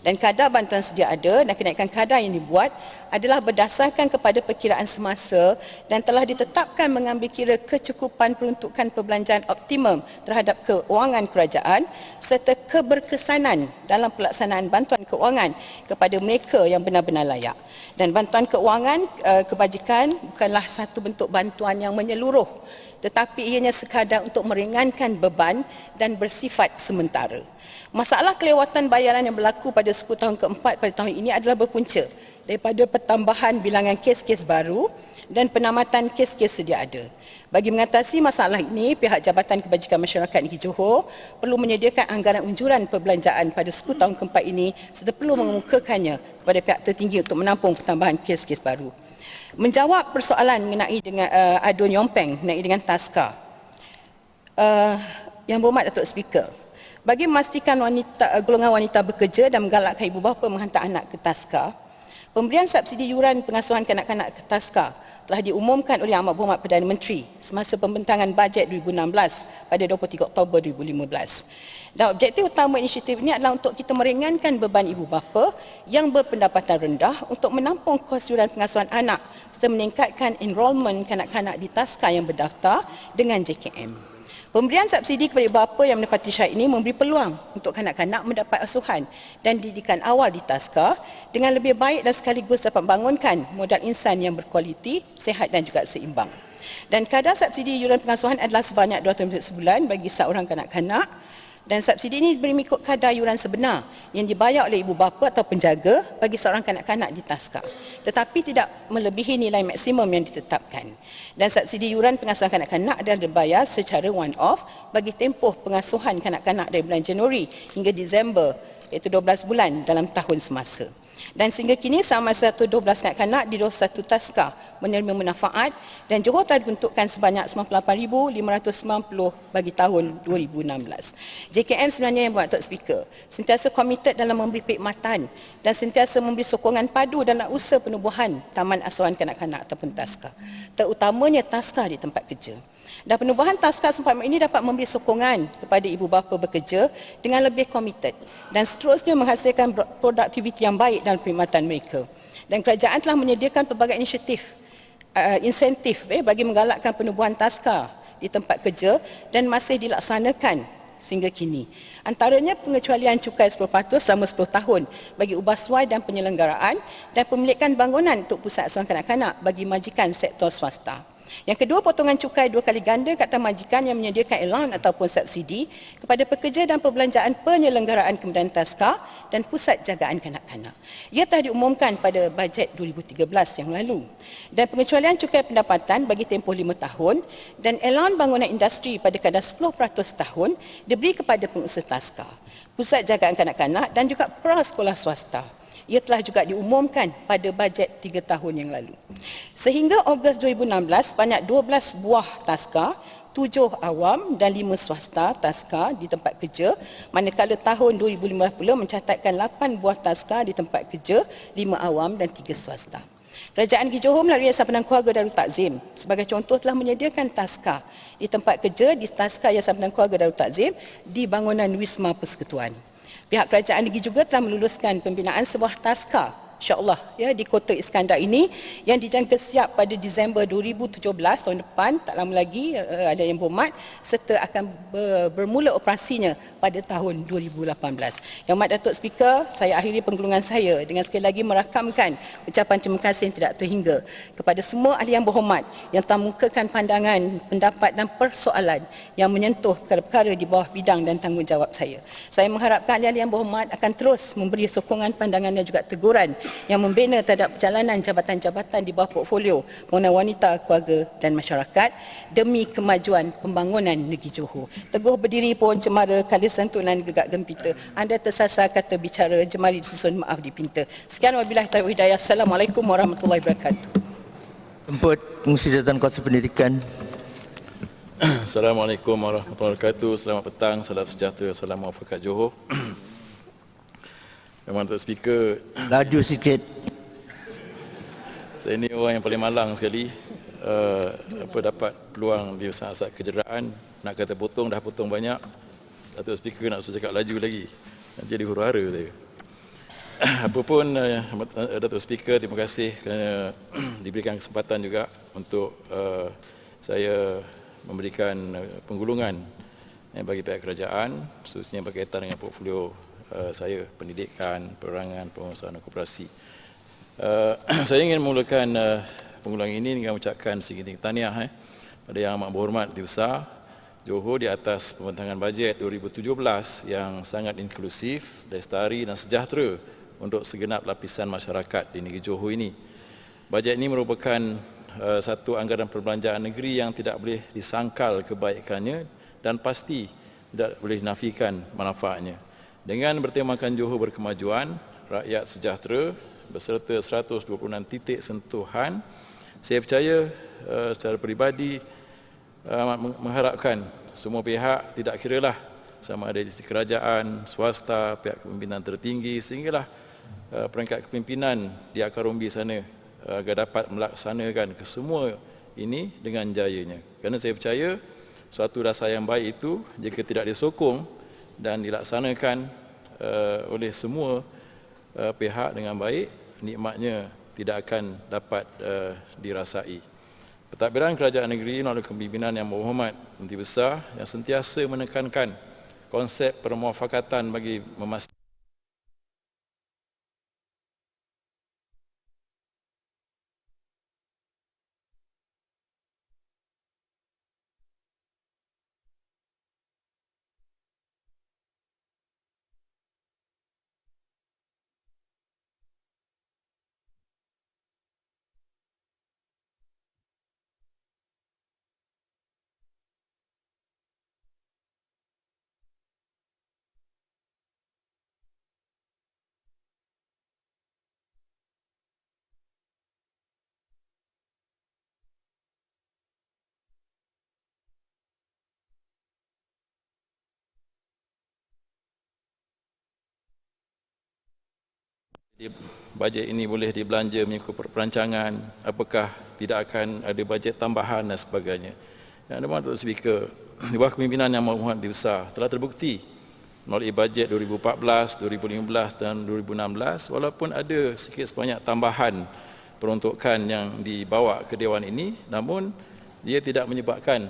Dan kadar bantuan sedia ada dan kenaikan kadar yang dibuat adalah berdasarkan kepada perkiraan semasa dan telah ditetapkan mengambil kira kecukupan peruntukan perbelanjaan optimum terhadap keuangan kerajaan serta keberkesanan dalam pelaksanaan bantuan keuangan kepada mereka yang benar-benar layak. Dan bantuan keuangan kebajikan bukanlah satu bentuk bantuan yang menyeluruh, tetapi ianya sekadar untuk meringankan beban dan bersifat sementara. Masalah kelewatan bayaran yang berlaku pada 10 tahun keempat pada tahun ini adalah berpunca daripada pertambahan bilangan kes-kes baru dan penamatan kes-kes sedia ada. Bagi mengatasi masalah ini, pihak Jabatan Kebajikan Masyarakat Negeri Johor perlu menyediakan anggaran unjuran perbelanjaan pada 10 tahun keempat ini serta perlu mengemukakannya kepada pihak tertinggi untuk menampung pertambahan kes-kes baru. Menjawab persoalan mengenai dengan Adun Yompeng mengenai dengan TASCA. Yang berhormat Datuk Speaker, bagi memastikan golongan wanita bekerja dan menggalakkan ibu bapa menghantar anak ke TASCA, pemberian subsidi yuran pengasuhan kanak-kanak ke TASCA telah diumumkan oleh Yang Berhormat Perdana Menteri semasa pembentangan bajet 2016 pada 23 Oktober 2015. Dan objektif utama inisiatif ini adalah untuk kita meringankan beban ibu bapa yang berpendapatan rendah untuk menampung kos yuran pengasuhan anak serta meningkatkan enrolment kanak-kanak di TASCA yang berdaftar dengan JKM. Pemberian subsidi kepada ibu bapa yang menepati syarat ini memberi peluang untuk kanak-kanak mendapat asuhan dan didikan awal di TASCA dengan lebih baik dan sekaligus dapat membangunkan modal insan yang berkualiti, sihat dan juga seimbang. Dan kadar subsidi yuran pengasuhan adalah sebanyak RM200 sebulan bagi seorang kanak-kanak. Dan subsidi ini diberi mengikut kadar yuran sebenar yang dibayar oleh ibu bapa atau penjaga bagi seorang kanak-kanak di TASCA, tetapi tidak melebihi nilai maksimum yang ditetapkan. Dan subsidi yuran pengasuhan kanak-kanak adalah dibayar secara one-off bagi tempoh pengasuhan kanak-kanak dari bulan Januari hingga Disember, iaitu 12 bulan dalam tahun semasa. Dan sehingga kini sama 112 kanak-kanak di 21 TASCA menerima manfaat dan Johor telah dibentukkan sebanyak 98,590 bagi tahun 2016. JKM sebenarnya yang buat Datuk Speaker sentiasa komited dalam memberi perkhidmatan dan sentiasa memberi sokongan padu dalam usaha penubuhan Taman Asuhan Kanak-kanak ataupun TASCA, terutamanya TASCA di tempat kerja. Dan penubuhan taska SMPM ini dapat memberi sokongan kepada ibu bapa bekerja dengan lebih komited dan seterusnya menghasilkan produktiviti yang baik dalam perkhidmatan mereka. Dan kerajaan telah menyediakan pelbagai insentif bagi menggalakkan penubuhan taska di tempat kerja dan masih dilaksanakan sehingga kini. Antaranya pengecualian cukai 10% selama 10 tahun bagi ubah suai dan penyelenggaraan dan pemilikan bangunan untuk pusat asuhan kanak-kanak bagi majikan sektor swasta. Yang kedua, potongan cukai 2 kali ganda ke atas majikan yang menyediakan allowance ataupun subsidi kepada pekerja dan perbelanjaan penyelenggaraan kemudahan taska dan pusat jagaan kanak-kanak. Ia telah diumumkan pada bajet 2013 yang lalu. Dan pengecualian cukai pendapatan bagi tempoh 5 tahun dan allowance bangunan industri pada kadar 10% tahun diberi kepada pengusaha taska, pusat jagaan kanak-kanak dan juga prasekolah swasta. Ia telah juga diumumkan pada bajet 3 tahun yang lalu. Sehingga Ogos 2016, banyak 12 buah taska, 7 awam dan 5 swasta taska di tempat kerja, manakala tahun 2015 mencatatkan 8 buah taska di tempat kerja, 5 awam dan 3 swasta. Kerajaan Negeri Johor melalui Yayasan Penang Keluarga Darul Takzim sebagai contoh telah menyediakan taska di tempat kerja di taska Yayasan Penang Keluarga Darul Takzim di bangunan Wisma Persekutuan. Pihak kerajaan negeri juga telah meluluskan pembinaan sebuah taska insya-Allah di Kota Iskandar ini yang dijangka siap pada Disember 2017 tahun depan, tak lama lagi ada yang berhormat, serta akan bermula operasinya pada tahun 2018. Yang Amat Datuk Speaker, saya akhiri penggulungan saya dengan sekali lagi merakamkan ucapan terima kasih yang tidak terhingga kepada semua ahli yang berhormat yang telah mengemukakan pandangan, pendapat dan persoalan yang menyentuh perkara-perkara di bawah bidang dan tanggungjawab saya. Saya mengharapkan ahli-ahli yang berhormat akan terus memberi sokongan pandangan dan juga teguran yang membina terhadap perjalanan jabatan-jabatan di bawah portfolio mengenai wanita, keluarga dan masyarakat demi kemajuan pembangunan negeri Johor. Teguh berdiri pohon cemara, kali santunan gegak gempita. Anda tersasar kata bicara, jemari disusun maaf dipinta. Sekian wabillahi taufiq hidayah. Assalamualaikum warahmatullahi wabarakatuh. Temput Pengerusi Jabatan Kuasa Pendidikan. Assalamualaikum warahmatullahi wabarakatuh. Selamat petang, salam sejahtera, salam muafakat Johor. Yang Amat Speaker, Laju sikit. saya ni orang yang paling malang sekali dapat peluang di saat-saat kejederaan. Nak kata potong, dah potong banyak. Datuk Speaker nak suruh cakap laju lagi, nanti jadi huru-hara saya. Apapun, Datuk Speaker, terima kasih kerana diberikan kesempatan juga untuk saya memberikan penggulungan bagi pihak kerajaan, khususnya berkaitan dengan portfolio saya, pendidikan, penerangan, pengurusan dan koperasi. Saya ingin memulakan pengulangan ini dengan mengucapkan segenting tahniah pada Yang Amat Berhormat Duta Besar Johor di atas pembentangan bajet 2017 yang sangat inklusif, lestari dan sejahtera untuk segenap lapisan masyarakat di negeri Johor ini. Bajet ini merupakan satu anggaran perbelanjaan negeri yang tidak boleh disangkal kebaikannya dan pasti tidak boleh dinafikan manfaatnya. Dengan bertemakan Johor berkemajuan, rakyat sejahtera beserta 126 titik sentuhan, saya percaya secara peribadi mengharapkan semua pihak, tidak kiralah sama ada di kerajaan, swasta, pihak kepimpinan tertinggi sehinggalah perangkat kepimpinan di akar umbi sana agar dapat melaksanakan kesemua ini dengan jayanya. Kerana saya percaya suatu dasar yang baik itu jika tidak disokong dan dilaksanakan oleh semua pihak dengan baik, nikmatnya tidak akan dapat dirasai. Pentadbiran kerajaan negeri melalui kepimpinan Yang Berhormat Menteri Besar yang sentiasa menekankan konsep permuafakatan bagi memastikan bajet ini boleh dibelanja mengikut perancangan, apakah tidak akan ada bajet tambahan dan sebagainya. Yang nombor Datuk Speaker, di bawah kepimpinan Yang Berhormat Menteri Besar telah terbukti melalui bajet 2014, 2015 dan 2016 walaupun ada sikit sebanyak tambahan peruntukan yang dibawa ke Dewan ini, namun dia tidak menyebabkan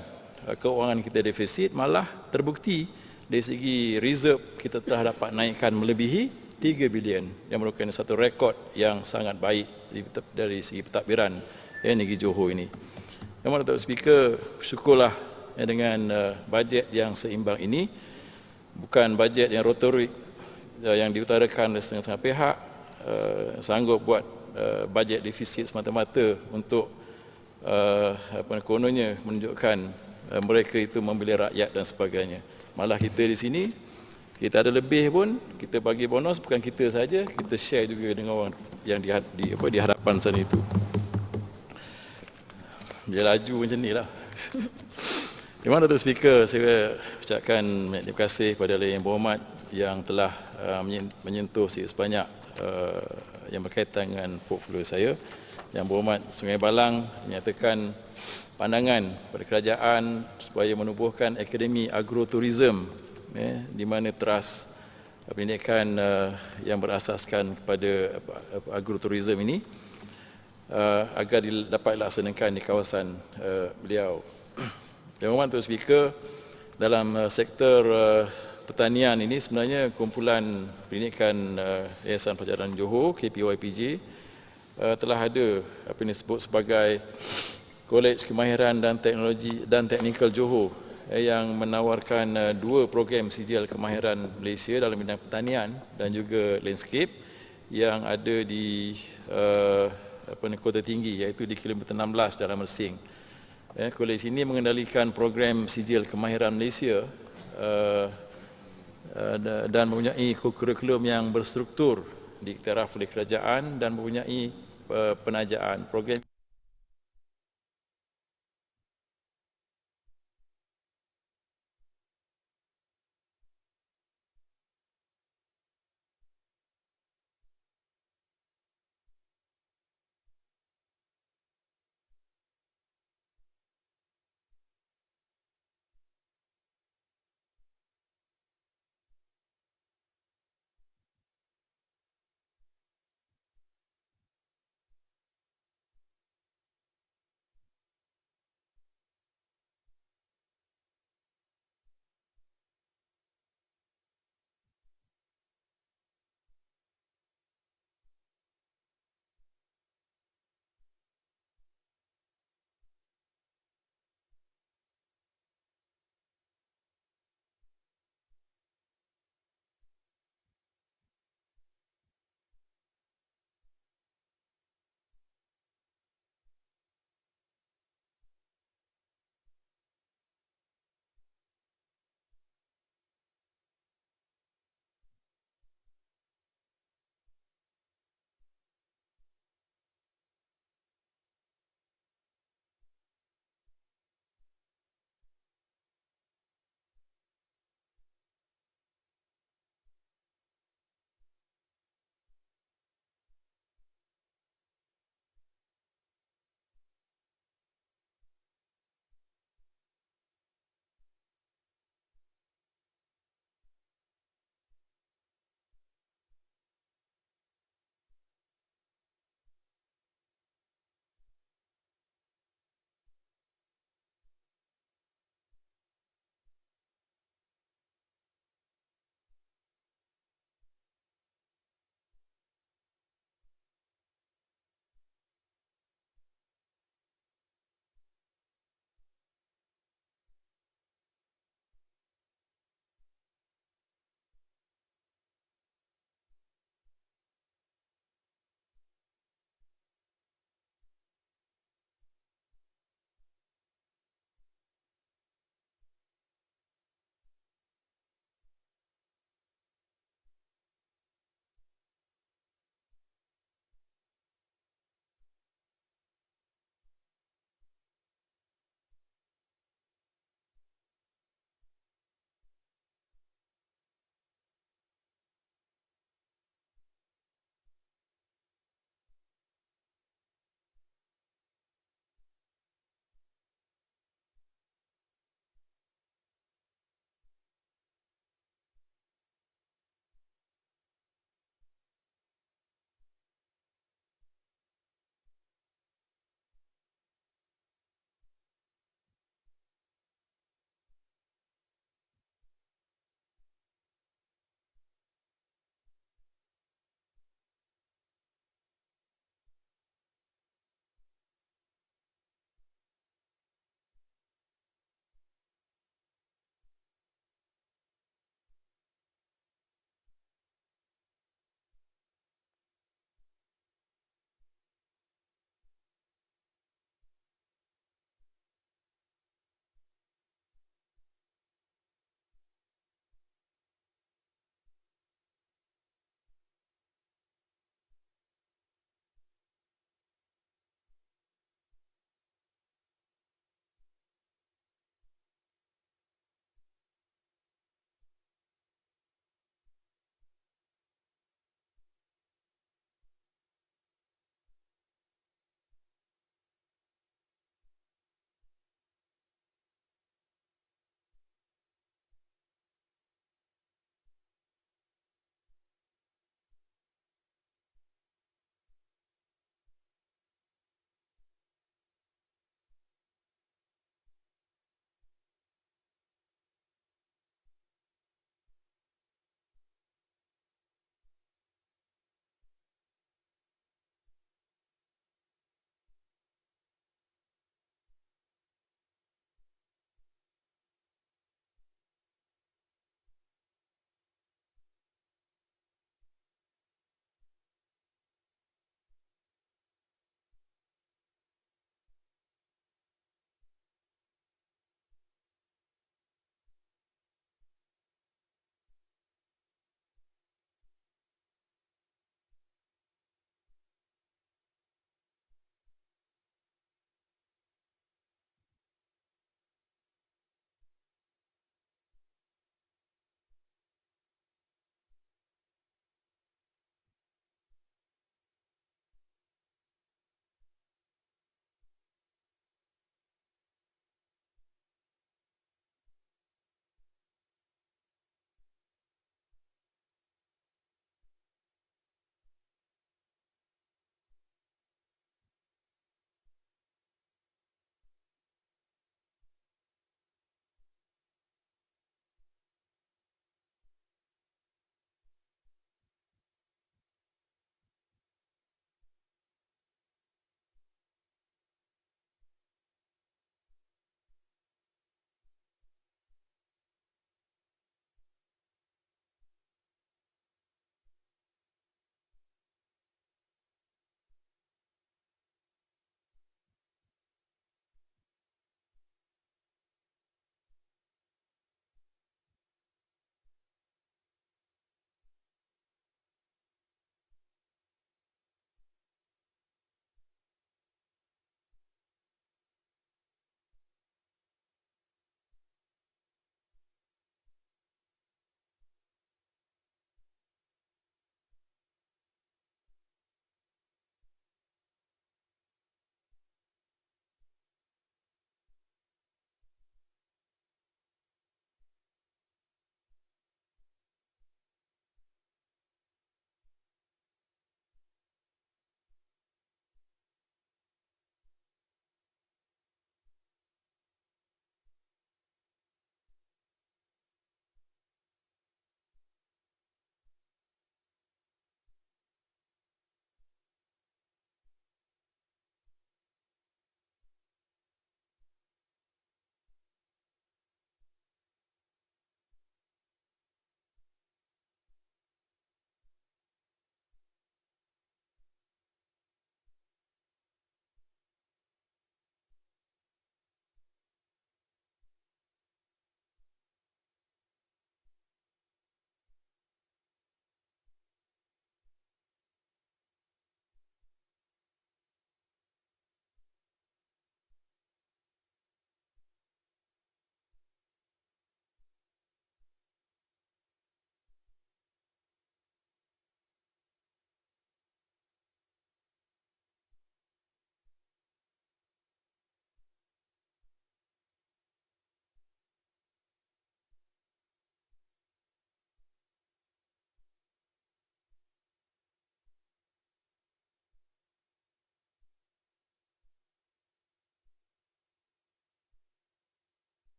keuangan kita defisit, malah terbukti dari segi reserve kita telah dapat naikkan melebihi 3 bilion yang merupakan satu rekod yang sangat baik dari segi pentadbiran negeri Johor ini. Yang mana Datuk Speaker, syukurlah dengan bajet yang seimbang ini, bukan bajet yang retorik yang diutarakan oleh setengah-setengah pihak sanggup buat bajet defisit semata-mata untuk kononnya menunjukkan mereka itu membeli rakyat dan sebagainya. Malah kita di sini, kita ada lebih pun, kita bagi bonus bukan kita saja, kita share juga dengan orang yang di hadapan sana itu. Dia laju macam ni lah. Di mana Datuk Speaker, saya ucapkan terima kasih kepada Yang Berhormat yang telah menyentuh sebanyak yang berkaitan dengan portfolio saya. Yang Berhormat Sungai Balang menyatakan pandangan pada kerajaan supaya menubuhkan Akademi Agroturism di mana teras pendidikan yang berasaskan kepada agroturism ini agar dapat dilaksanakan di kawasan beliau. Yang Berhormat Datuk Speaker, dalam sektor pertanian ini sebenarnya kumpulan pendidikan Yayasan Pelajaran Johor KPYPJ telah ada apa yang disebut sebagai Kolej Kemahiran dan Teknologi dan Teknikal Johor yang menawarkan 2 program sijil kemahiran Malaysia dalam bidang pertanian dan juga landscape yang ada di Kota Tinggi, iaitu di kilometer 16 Jalan Mersing. Kolej ini mengendalikan program sijil kemahiran Malaysia dan mempunyai kurikulum yang berstruktur diiktiraf oleh kerajaan dan mempunyai penajaan. Program